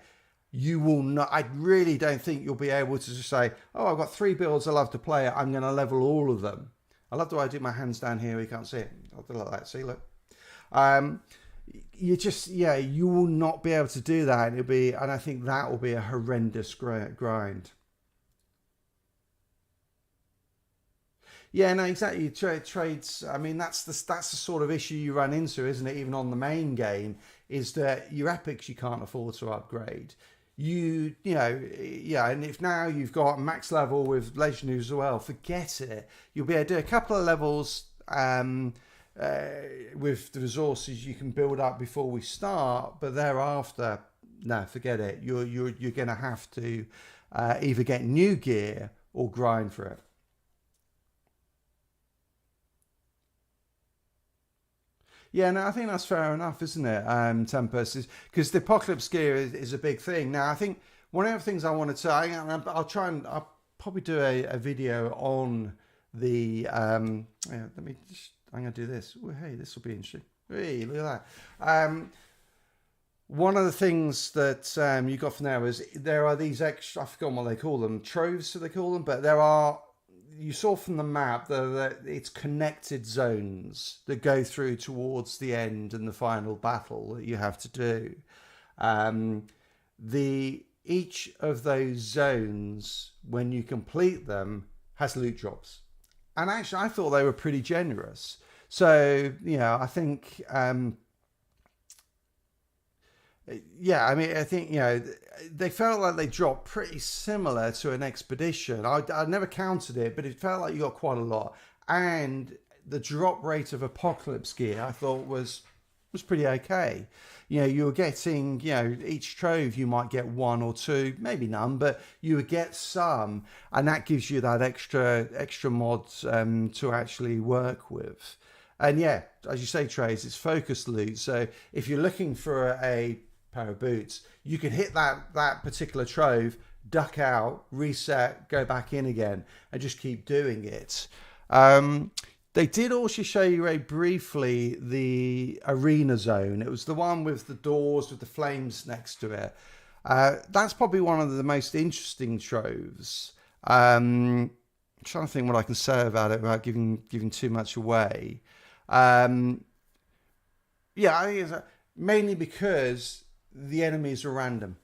You will not, I really don't think you'll be able to just say, oh, I've got 3 builds I love to play, I'm going to level all of them. I love the way I do my hands down here, you can't see it. I'll do it like that, see, look. You just, yeah, you will not be able to do that. And I think that will be a horrendous grind. Yeah, no, exactly. Trades, I mean, that's the sort of issue you run into, isn't it? Even on the main game, is that your epics you can't afford to upgrade. You know, yeah, and if now you've got max level with legendaries as well, forget it. You'll be able to do a couple of levels with the resources you can build up before we start, but thereafter, no, forget it. You're going to have to either get new gear or grind for it. Yeah, no, I think that's fair enough, isn't it, Tempest? Because the Apocalypse gear is a big thing. Now, I think one of the things I wanted to, I'll probably do a video on the, I'm going to do this. Oh, hey, this will be interesting. Hey, look at that. One of the things that you got from there was there are these extra, I forgot what they call them, troves, so they call them, but there are, you saw from the map that it's connected zones that go through towards the end and the final battle that you have to do. Each of those zones, when you complete them, has loot drops. And actually, I thought they were pretty generous. So, you know, I think, yeah, I mean, I think, you know, they felt like they dropped pretty similar to an expedition. I never counted it, but it felt like you got quite a lot. And the drop rate of Apocalypse gear, I thought was pretty okay. You know, you were getting, you know, each trove you might get 1 or 2, maybe none, but you would get some, and that gives you that extra mods to actually work with. And yeah, as you say, Trace, it's focused loot. So if you're looking for a pair of boots, you could hit that particular trove, duck out, reset, go back in again, and just keep doing it. They did also show you very briefly the arena zone. It was the one with the doors with the flames next to it. That's probably one of the most interesting troves. I'm trying to think what I can say about it without giving too much away. Yeah, I think it's mainly because the enemies are random,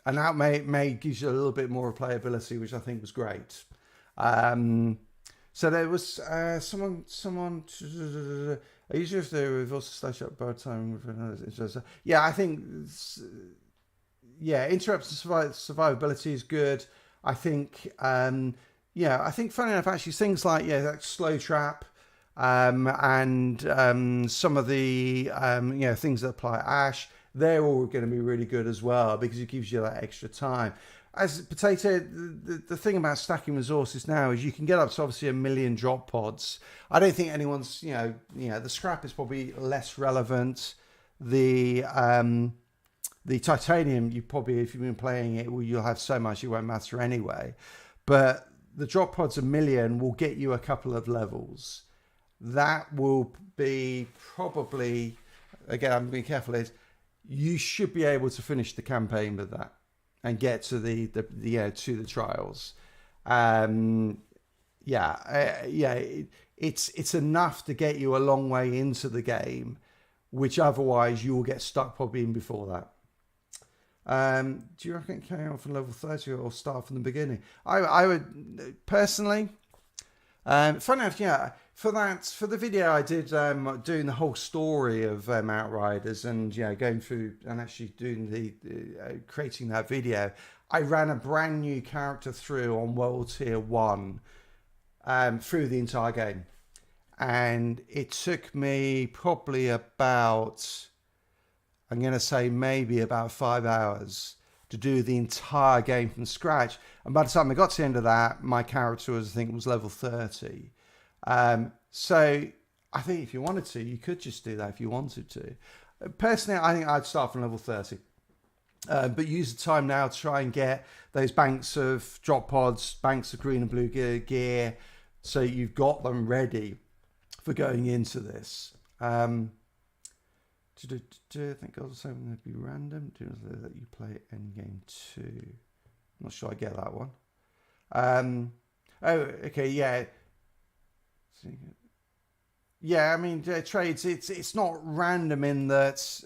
and that may gives you a little bit more replayability, which I think was great. So there was someone. I usually have to reveal slash up by time. Yeah, I think. Yeah, interrupts and survivability is good. I think. Yeah, I think funny enough, actually, things like like slow trap, and some of the things that apply Ash, they're all going to be really good as well because it gives you that extra time. As Potato, the thing about stacking resources now is you can get up to obviously 1 million drop pods. I don't think anyone's, the scrap is probably less relevant. The titanium, you probably, if you've been playing it, you'll have so much it won't matter anyway. But the drop pods 1 million will get you a couple of levels. That will be probably, again, I'm being careful, is you should be able to finish the campaign with that and get to the trials. It's enough to get you a long way into the game, which otherwise you will get stuck probably in before that. Do you reckon carry on from level 30 or start from the beginning? I would personally. Funny enough, for the video I did doing the whole story of Outriders and going through and actually doing the creating that video, I ran a brand new character through on World Tier 1 through the entire game, and it took me probably about, I'm going to say maybe about 5 hours to do the entire game from scratch. And by the time I got to the end of that, my character was level 30. So I think if you wanted to, you could just do that if you wanted to. Personally, I think I'd start from level 30. But use the time now to try and get those banks of drop pods, banks of green and blue gear, so you've got them ready for going into this. I think also going to be random. Do that you play Endgame 2. I'm not sure I get that one. Okay, yeah. Yeah, I mean, trades, it's not random in that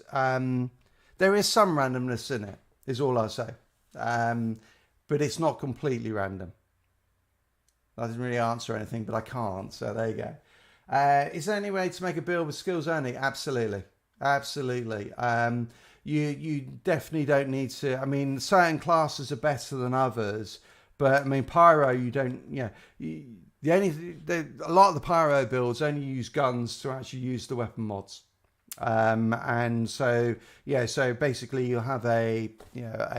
there is some randomness in it, is all I'll say. But it's not completely random. That doesn't really answer anything, but I can't, so there you go. Is there any way to make a build with skills only? Absolutely. Absolutely. You definitely don't need to. I mean, certain classes are better than others, but I mean, Pyro, you don't. A lot of the Pyro builds only use guns to actually use the weapon mods, and so so basically you'll have a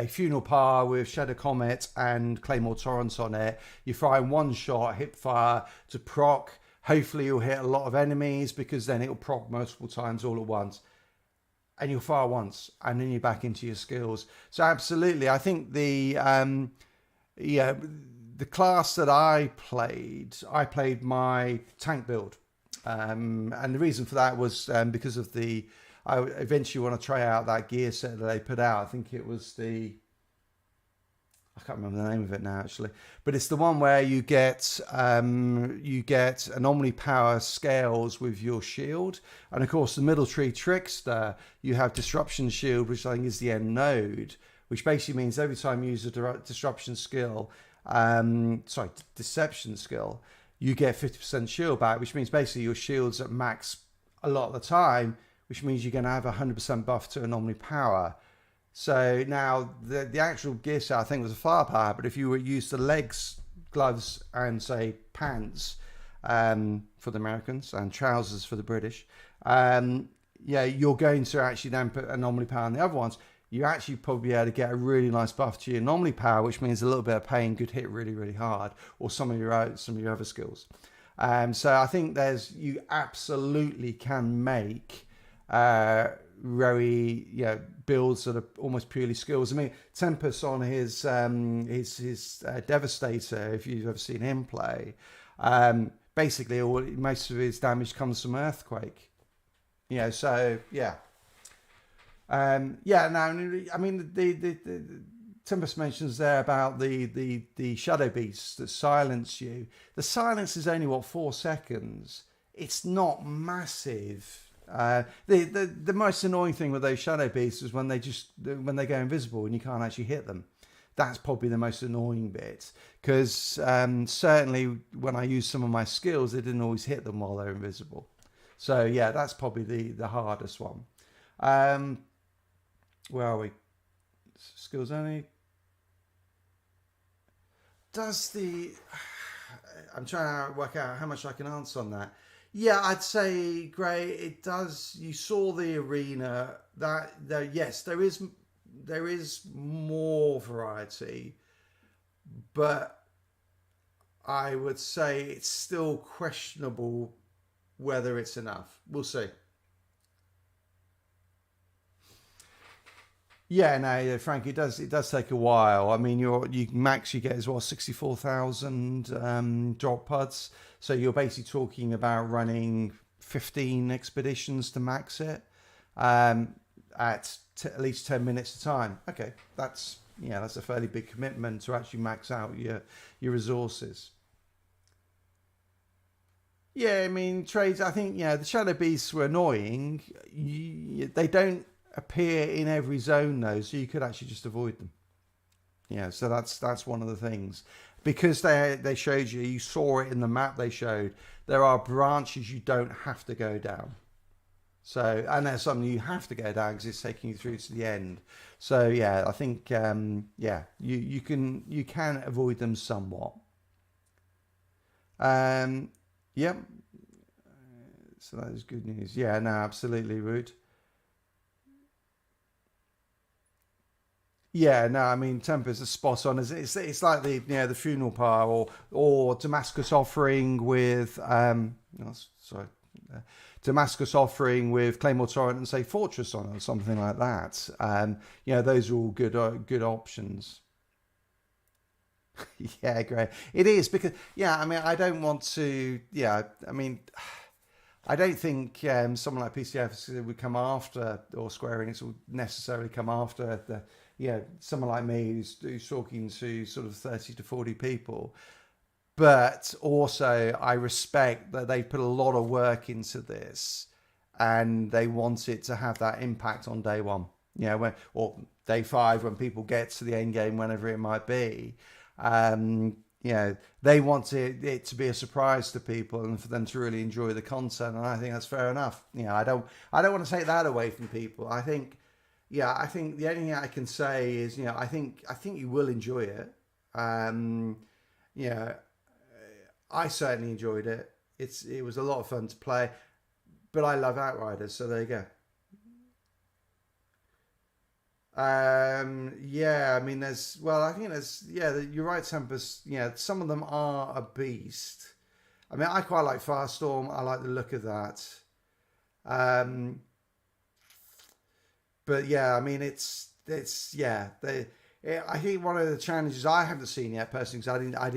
funeral pyre with Shadow Comet and Claymore Torrents on it. You fire in one shot, hip fire to proc. Hopefully you'll hit a lot of enemies because then it'll proc multiple times all at once. And you'll fire once, and then you're back into your skills. So absolutely, I think the class that I played my tank build, and the reason for that was because of I eventually want to try out that gear set that they put out. I think it was I can't remember the name of it now actually, but it's the one where you get anomaly power scales with your shield, and of course the middle tree Trickster, you have disruption shield, which I think is the end node, which basically means every time you use a disruption skill, deception skill, you get 50% shield back, which means basically your shield's at max a lot of the time, which means you're going to have 100% buff to anomaly power. So now the actual gear set I think was a firepower, but if you would use the legs, gloves, and say pants for the Americans and trousers for the British, you're going to actually then put anomaly power on the other ones. You actually probably be able to get a really nice buff to your anomaly power, which means a little bit of pain could hit really, really hard, or some of your other skills. So I think you absolutely can make very builds that are almost purely skills. I mean, Tempest on his Devastator, if you've ever seen him play, basically most of his damage comes from Earthquake. No, I mean Tempest mentions there about the shadow beasts that silence you. The silence is only 4 seconds. It's not massive. The most annoying thing with those shadow beasts is when they go invisible and you can't actually hit them. That's probably the most annoying bit, because certainly when I use some of my skills, they didn't always hit them while they're invisible. So yeah, that's probably the hardest one. Where are we? Skills only. I'm trying to work out how much I can answer on that. Yeah, I'd say, Gray, it does. You saw the arena. Yes, there is more variety, but I would say it's still questionable whether it's enough. We'll see. Yeah, no, Frank, it does take a while. I mean, you get as well 64,000 drop pods, so you're basically talking about running 15 expeditions to max it at least 10 minutes a time. Okay, that's a fairly big commitment to actually max out your resources. Yeah, I mean, trades. I think the shadow beasts were annoying. They don't appear in every zone though, so you could actually just avoid them. So that's one of the things, because they showed you saw it in the map they showed. There are branches you don't have to go down, so, and there's some you have to go down because it's taking you through to the end. So yeah, I think you can avoid them somewhat. Yep. So that is good news. Yeah, no, absolutely, Rude. Yeah, no, I mean, Tempest is spot on. It's like the funeral pyre or Damascus offering with Damascus offering with Claymore Torrent and say Fortress on it or something like that. Those are all good options. Yeah, great. It is, because I mean, I don't want to. Yeah, I mean, I don't think someone like PCF would come after, or Square Enix will necessarily come after someone like me who's talking to sort of 30 to 40 people. But also, I respect that they put a lot of work into this, and they want it to have that impact on day one. Or day 5 when people get to the end game, whenever it might be. They want it to be a surprise to people and for them to really enjoy the content, and I think that's fair enough. I don't want to take that away from people. I think the only thing I can say is I think you will enjoy it. I certainly enjoyed it. It was a lot of fun to play, but I love Outriders, so there you go. I mean, you're right, Tempest. Some of them are a beast. I mean, I quite like Firestorm. I like the look of that. But yeah, I mean, I think one of the challenges I haven't seen yet personally, because I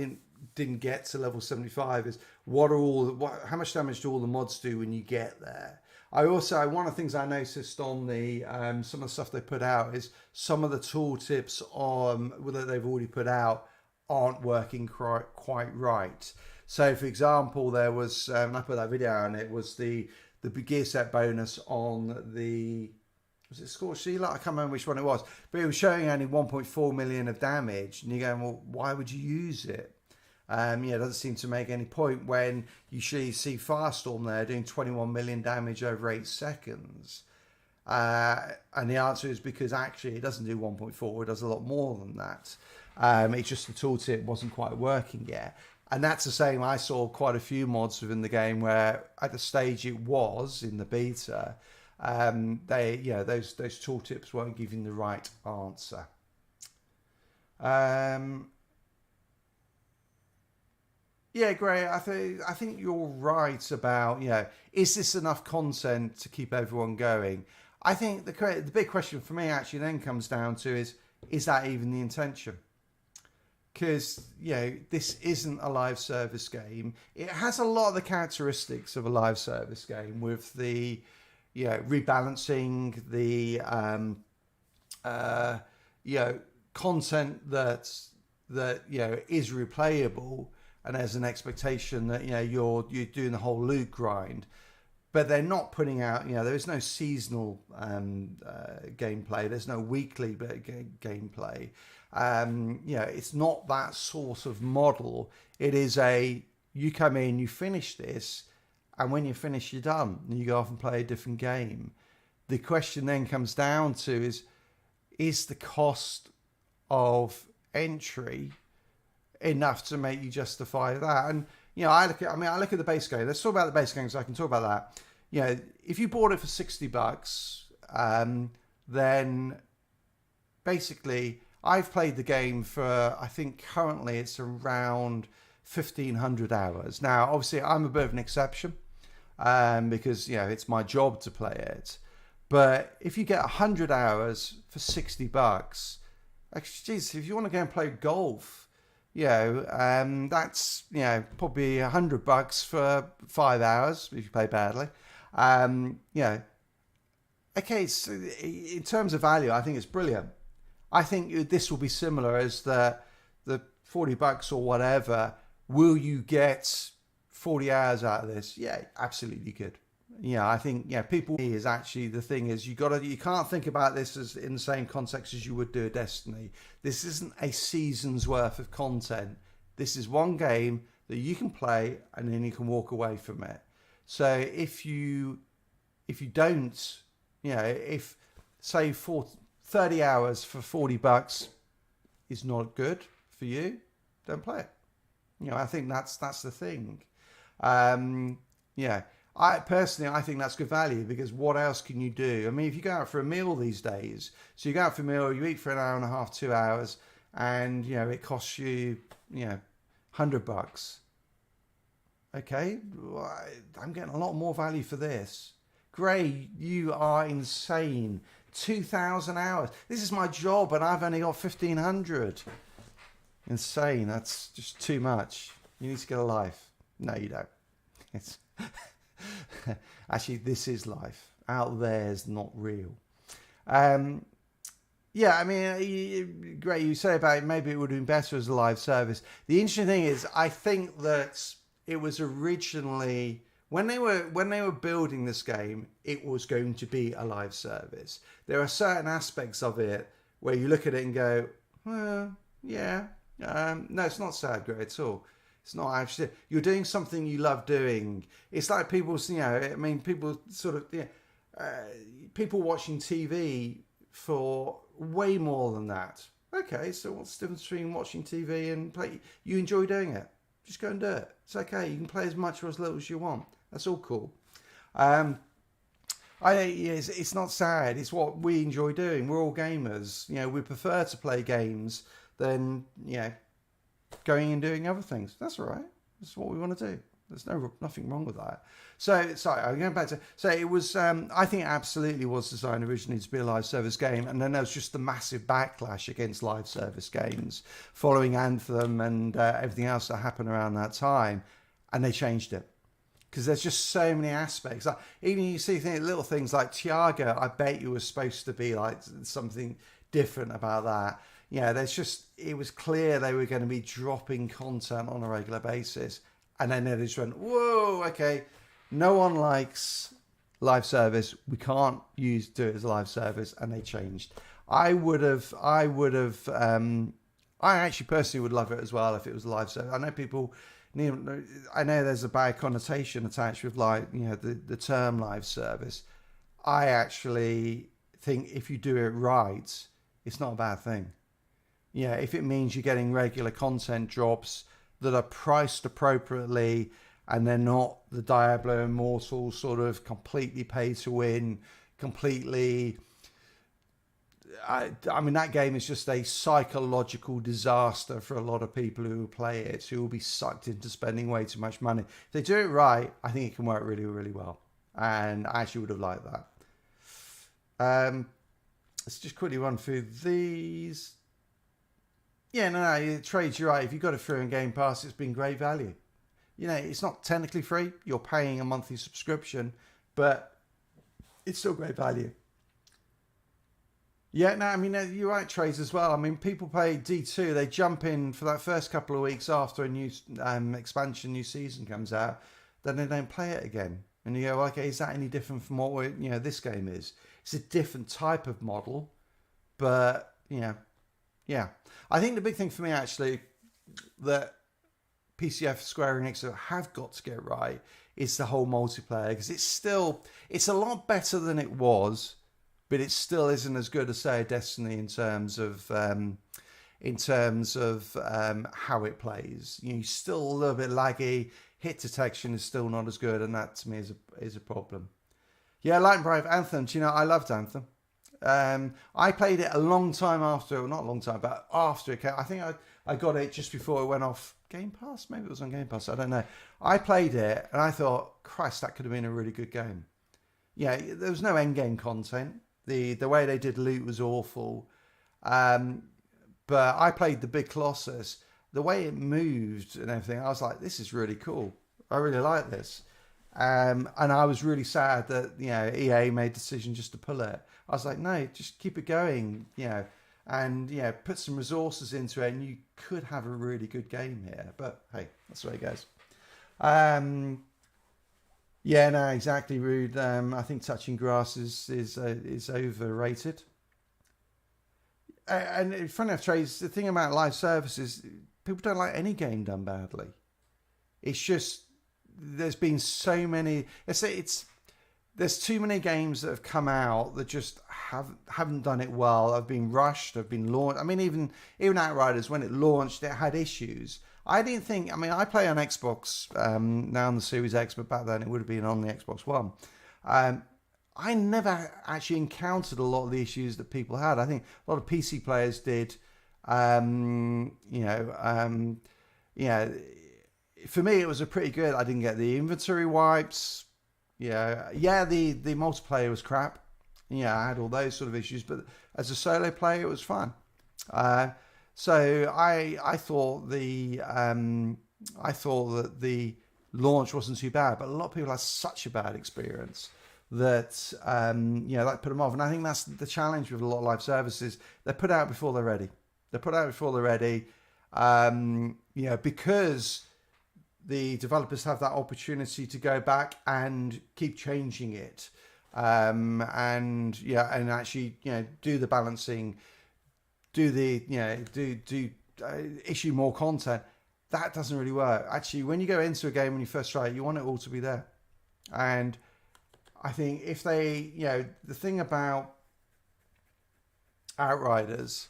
didn't get to level 75, is how much damage do all the mods do when you get there. One of the things I noticed on the some of the stuff they put out is some of the tooltips that they've already put out aren't working quite right. So, for example, there was I put that video on. It was the gear set bonus on the, was it Scorched Sea Light? I can't remember which one it was, but it was showing only 1.4 million of damage, and you're going, well, why would you use it? It doesn't seem to make any point when you see Firestorm there doing 21 million damage over 8 seconds. And the answer is because actually it doesn't do 1.4, it does a lot more than that. It's just the tooltip wasn't quite working yet. And that's the same. I saw quite a few mods within the game where at the stage it was in the beta, those tooltips weren't giving the right answer. Yeah, Gray, I think you're right about, is this enough content to keep everyone going? I think the big question for me actually then comes down to is that even the intention? Because, this isn't a live service game. It has a lot of the characteristics of a live service game with the, rebalancing, the, content that is replayable, and there's an expectation that you're doing the whole loot grind, but they're not putting out, there is no seasonal gameplay, there's no weekly gameplay. It's not that sort of model. It is you come in, you finish this, and when you finish, you're done, and you go off and play a different game. The question then comes down to is the cost of entry enough to make you justify that? And I look at the base game. Let's talk about the base game, so I can talk about that. If you bought it for $60, then basically I've played the game for, I think currently it's around 1,500 hours. Now, obviously, I'm a bit of an exception because it's my job to play it. But if you get 100 hours for $60, geez, if you want to go and play golf, that's probably $100 for 5 hours if you play badly. Okay, so in terms of value, I think it's brilliant. I think this will be similar as the $40 or whatever. Will you get 40 hours out of this? Yeah, absolutely good. I think people is actually the thing is you can't think about this as in the same context as you would do a Destiny. This isn't a season's worth of content. This is one game that you can play and then you can walk away from it. So if you don't, if say 30 hours for $40 is not good for you, don't play it. I think that's the thing. I think that's good value, because what else can you do? I mean, if you go out for a meal these days, so you go out for a meal, you eat for an hour and a half, 2 hours, and it costs you $100. Okay, well, I'm getting a lot more value for this. Gray, you are insane. 2,000 hours. This is my job, and I've only got 1,500. Insane. That's just too much. You need to get a life. No, you don't. It's actually, this is life. Out there is not real. Great. You say about maybe it would have been better as a live service. The interesting thing is, I think that it was originally when they were building this game, it was going to be a live service. There are certain aspects of it where you look at it and go, well, yeah, no, it's not sad, Gray, at all. It's not actually. You're doing something you love doing. It's like people, people sort of, people watching TV for way more than that. Okay, so what's the difference between watching TV and play? You enjoy doing it. Just go and do it. It's okay. You can play as much or as little as you want. That's all cool. It's not sad. It's what we enjoy doing. We're all gamers. We prefer to play games than going and doing other things. That's all right. That's what we want to do. There's nothing wrong with that. So, sorry, I'm going back to... So, it was... I think it absolutely was designed originally to be a live service game. And then there was just the massive backlash against live service games following Anthem and everything else that happened around that time. And they changed it. Because there's just so many aspects. Like, even you see little things like Tiago, I bet you was supposed to be like something different about that. It was clear they were going to be dropping content on a regular basis. And then they just went, whoa, okay, no one likes live service. We can't do it as a live service. And they changed. I actually personally would love it as well if it was a live service. I know there's a bad connotation attached with the term live service. I actually think if you do it right, it's not a bad thing. If it means you're getting regular content drops that are priced appropriately and they're not the Diablo Immortal sort of completely pay to win, completely... I mean, that game is just a psychological disaster for a lot of people who play it, who will be sucked into spending way too much money. If they do it right, I think it can work really, really well. And I actually would have liked that. Let's just quickly run through these. Yeah, no, Trades, you're right. If you got it through in Game Pass, it's been great value. It's not technically free. You're paying a monthly subscription, but it's still great value. Yeah, no, I mean, you're right, Trace, as well. I mean, people play D2, they jump in for that first couple of weeks after a new expansion, new season comes out, then they don't play it again. And you go, okay, is that any different from what this game is? It's a different type of model, but, yeah. I think the big thing for me, actually, that PCF, Square Enix have got to get right is the whole multiplayer, because it's a lot better than it was, but it still isn't as good as, say, Destiny in terms of how it plays. You're still a little bit laggy. Hit detection is still not as good, and that to me is a problem. Yeah, Light and Brave Anthem. Do you know, I loved Anthem. I played it a long time after, well, not a long time, but after it came. I think I got it just before it went off Game Pass. Maybe it was on Game Pass. I don't know. I played it and I thought, Christ, that could have been a really good game. Yeah, there was no endgame content. The way they did loot was awful. But I played the Big Colossus. The way it moved and everything, I was like, this is really cool. I really like this. And I was really sad that, EA made the decision just to pull it. I was like, no, just keep it going, and, put some resources into it, and you could have a really good game here. But, hey, that's the way it goes. Yeah, no, exactly, Rude. I think touching grass is overrated. And funny enough, Trace, the thing about live services, people don't like any game done badly. It's just there's been so many. There's too many games that have come out that just haven't done it well. Have been rushed. Have been launched. I mean, even Outriders, when it launched, it had issues. I didn't think. I mean, I play on Xbox now on the Series X, but back then it would have been on the Xbox One. I never actually encountered a lot of the issues that people had. I think a lot of PC players did. For me, it was a pretty good. I didn't get the inventory wipes. The multiplayer was crap. Yeah, I had all those sort of issues, but as a solo player, it was fun. So I thought that the launch wasn't too bad, but a lot of people had such a bad experience that that put them off. And I think that's the challenge with a lot of live services. They're put out before they're ready. Because the developers have that opportunity to go back and keep changing it, and actually do the balancing, issue more content. That doesn't really work. Actually, when you go into a game when you first try it, you want it all to be there. And I think if they, the thing about Outriders,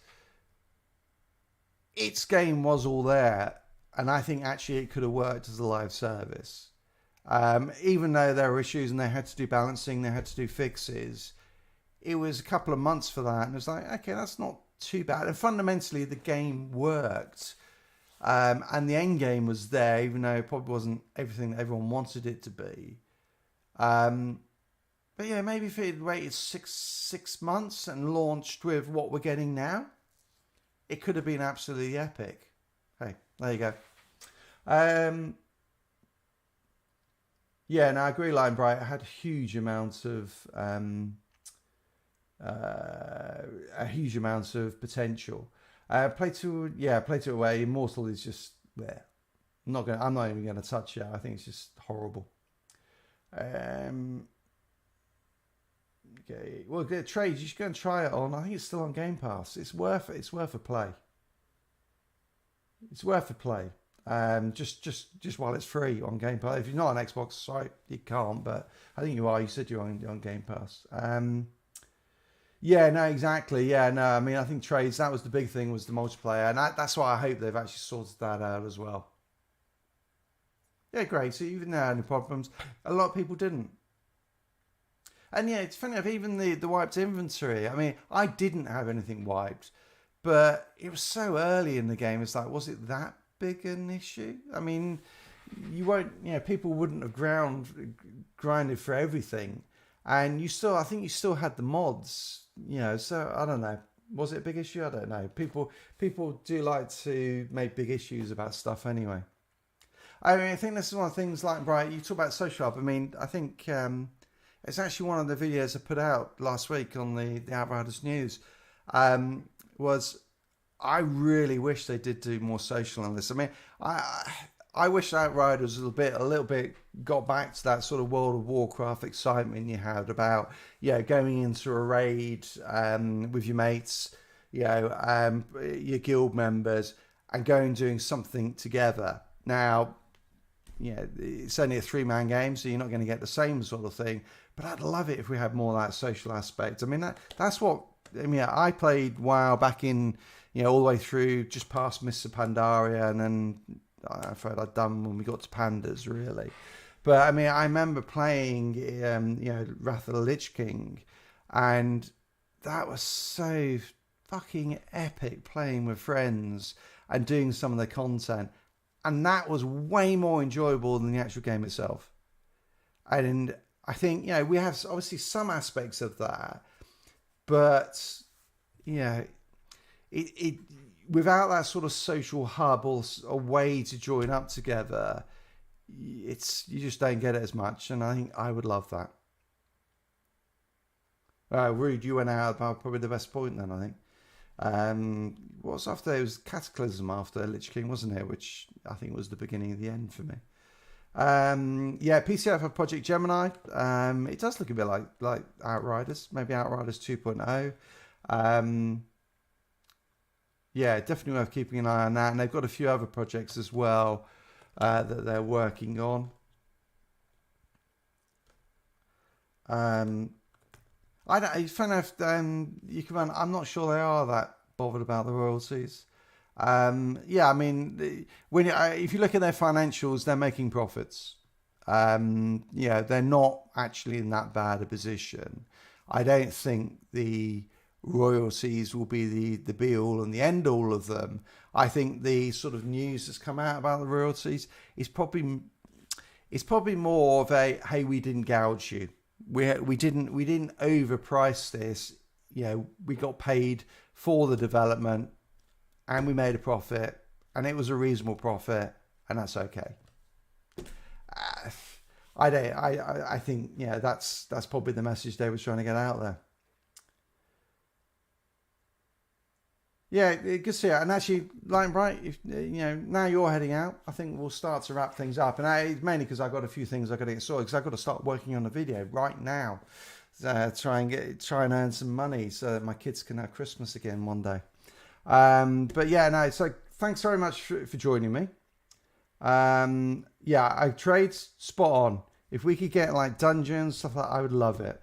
its game was all there. And I think actually it could have worked as a live service. Even though there were issues and they had to do balancing, they had to do fixes. It was a couple of months for that. And it was like, okay, that's not too bad. And fundamentally, the game worked. And the end game was there, even though it probably wasn't everything that everyone wanted it to be. But yeah, maybe if it had waited six months and launched with what we're getting now, it could have been absolutely epic. Hey, there you go. I agree, Lion Bright. I had a huge amount of potential. Play to away. Immortal is just there. I'm not even going to touch it. I think it's just horrible. Okay. Well, Trade, you should go and try it on. I think it's still on Game Pass. It's worth it. It's worth a play. It's worth a play. Just while it's free on Game Pass. If you're not on Xbox, sorry, you can't. But I think you are. You said you're on Game Pass. Exactly. I mean, I think Trades. That was the big thing, was the multiplayer, and that's why I hope they've actually sorted that out as well. Yeah, great. So even there, any problems? A lot of people didn't. And yeah, it's funny. Even the wiped inventory. I mean, I didn't have anything wiped. But it was so early in the game. It's like, was it that big an issue? I mean, people wouldn't have grinded for everything, and I think you still had the mods. So I don't know. Was it a big issue? I don't know. People do like to make big issues about stuff anyway. I mean, I think this is one of the things, like, Bright, you talk about Social Hub. I mean, I think it's actually one of the videos I put out last week on the Outriders News. was I really wish they did do more social on this. I mean, I wish Outriders a little bit got back to that sort of World of Warcraft excitement you had about, going into a raid with your mates, your guild members, and going and doing something together. Now, it's only a 3-man game, so you're not going to get the same sort of thing. But I'd love it if we had more of that social aspect. I mean, that's what... I mean, I played WoW back in, all the way through, just past Mr. Pandaria, and then I'm afraid I'd done when we got to Pandas, really. But, I mean, I remember playing, Wrath of the Lich King, and that was so fucking epic, playing with friends and doing some of the content. And that was way more enjoyable than the actual game itself. And I think, we have obviously some aspects of that, but, it without that sort of social hub or a way to join up together, you just don't get it as much. And I think I would love that. Rude, you went out about probably the best point then, I think. What was after? It was Cataclysm after Lich King, wasn't it? Which I think was the beginning of the end for me. PCF of Project Gemini. It does look a bit like Outriders, maybe Outriders 2.0. Definitely worth keeping an eye on that. And they've got a few other projects as well that they're working on. I don't. Funny enough, you can. I'm not sure they are that bothered about the royalties. I mean, if you look at their financials, they're making profits. They're not actually in that bad a position. I don't think the royalties will be the be all and the end all of them. I think the sort of news that's come out about the royalties is probably more of a, hey, we didn't gouge you. We didn't overprice this. We got paid for the development, and we made a profit, and it was a reasonable profit, and that's okay. I think that's probably the message they were trying to get out there. Yeah, good to see you. And actually, Light and Bright, now you're heading out, I think we'll start to wrap things up. And it's mainly because I've got a few things I've got to get sorted, because I've got to start working on a video right now. Try and earn some money so that my kids can have Christmas again one day. So thanks very much for joining me. Trades spot on. If we could get like dungeons, stuff like that, I would love it.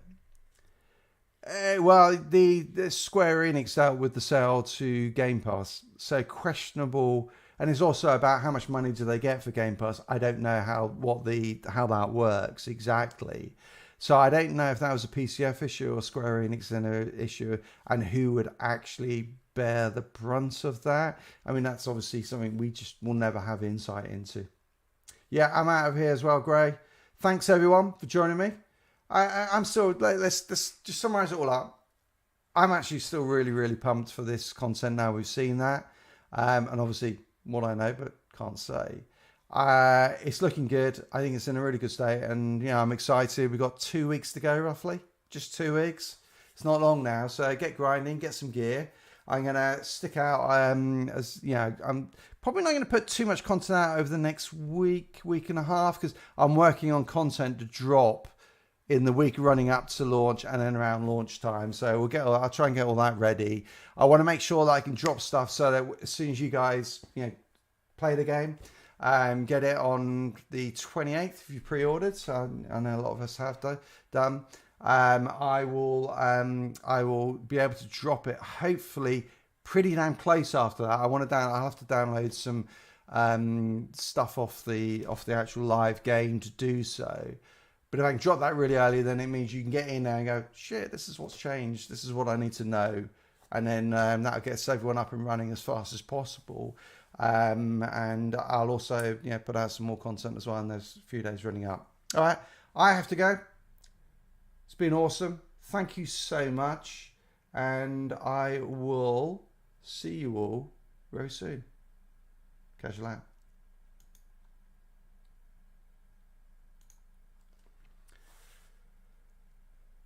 The Square Enix out with the sale to Game Pass, so questionable. And it's also about how much money do they get for Game Pass. I don't know how that works exactly. So I don't know if that was a PCF issue or Square Enix issue, and who would actually bear the brunt of that. I mean, that's obviously something we just will never have insight into. Yeah, I'm out of here as well, Gray. Thanks everyone for joining me. I'm still, let's just summarize it all up. I'm actually still really, really pumped for this content now we've seen that. And obviously what I know, but can't say. It's looking good. I think it's in a really good state, and I'm excited. We've got 2 weeks to go, roughly. Just 2 weeks. It's not long now, so get grinding, get some gear. I'm gonna stick out. I'm probably not going to put too much content out over the next week and a half, because I'm working on content to drop in the week running up to launch and then around launch time. So I'll try and get all that ready. I want to make sure that I can drop stuff so that as soon as you guys play the game, get it on the 28th if you pre-ordered. So I know a lot of us have done. I will be able to drop it hopefully pretty damn close after that. I'll have to download some stuff off the actual live game to do so. But if I can drop that really early, then it means you can get in there and go, shit, this is what's changed. This is what I need to know. And then that'll get everyone up and running as fast as possible. And I'll also put out some more content as well. And there's a few days running up. All right, I have to go. It's been awesome. Thank you so much. And I will see you all very soon. Casual out.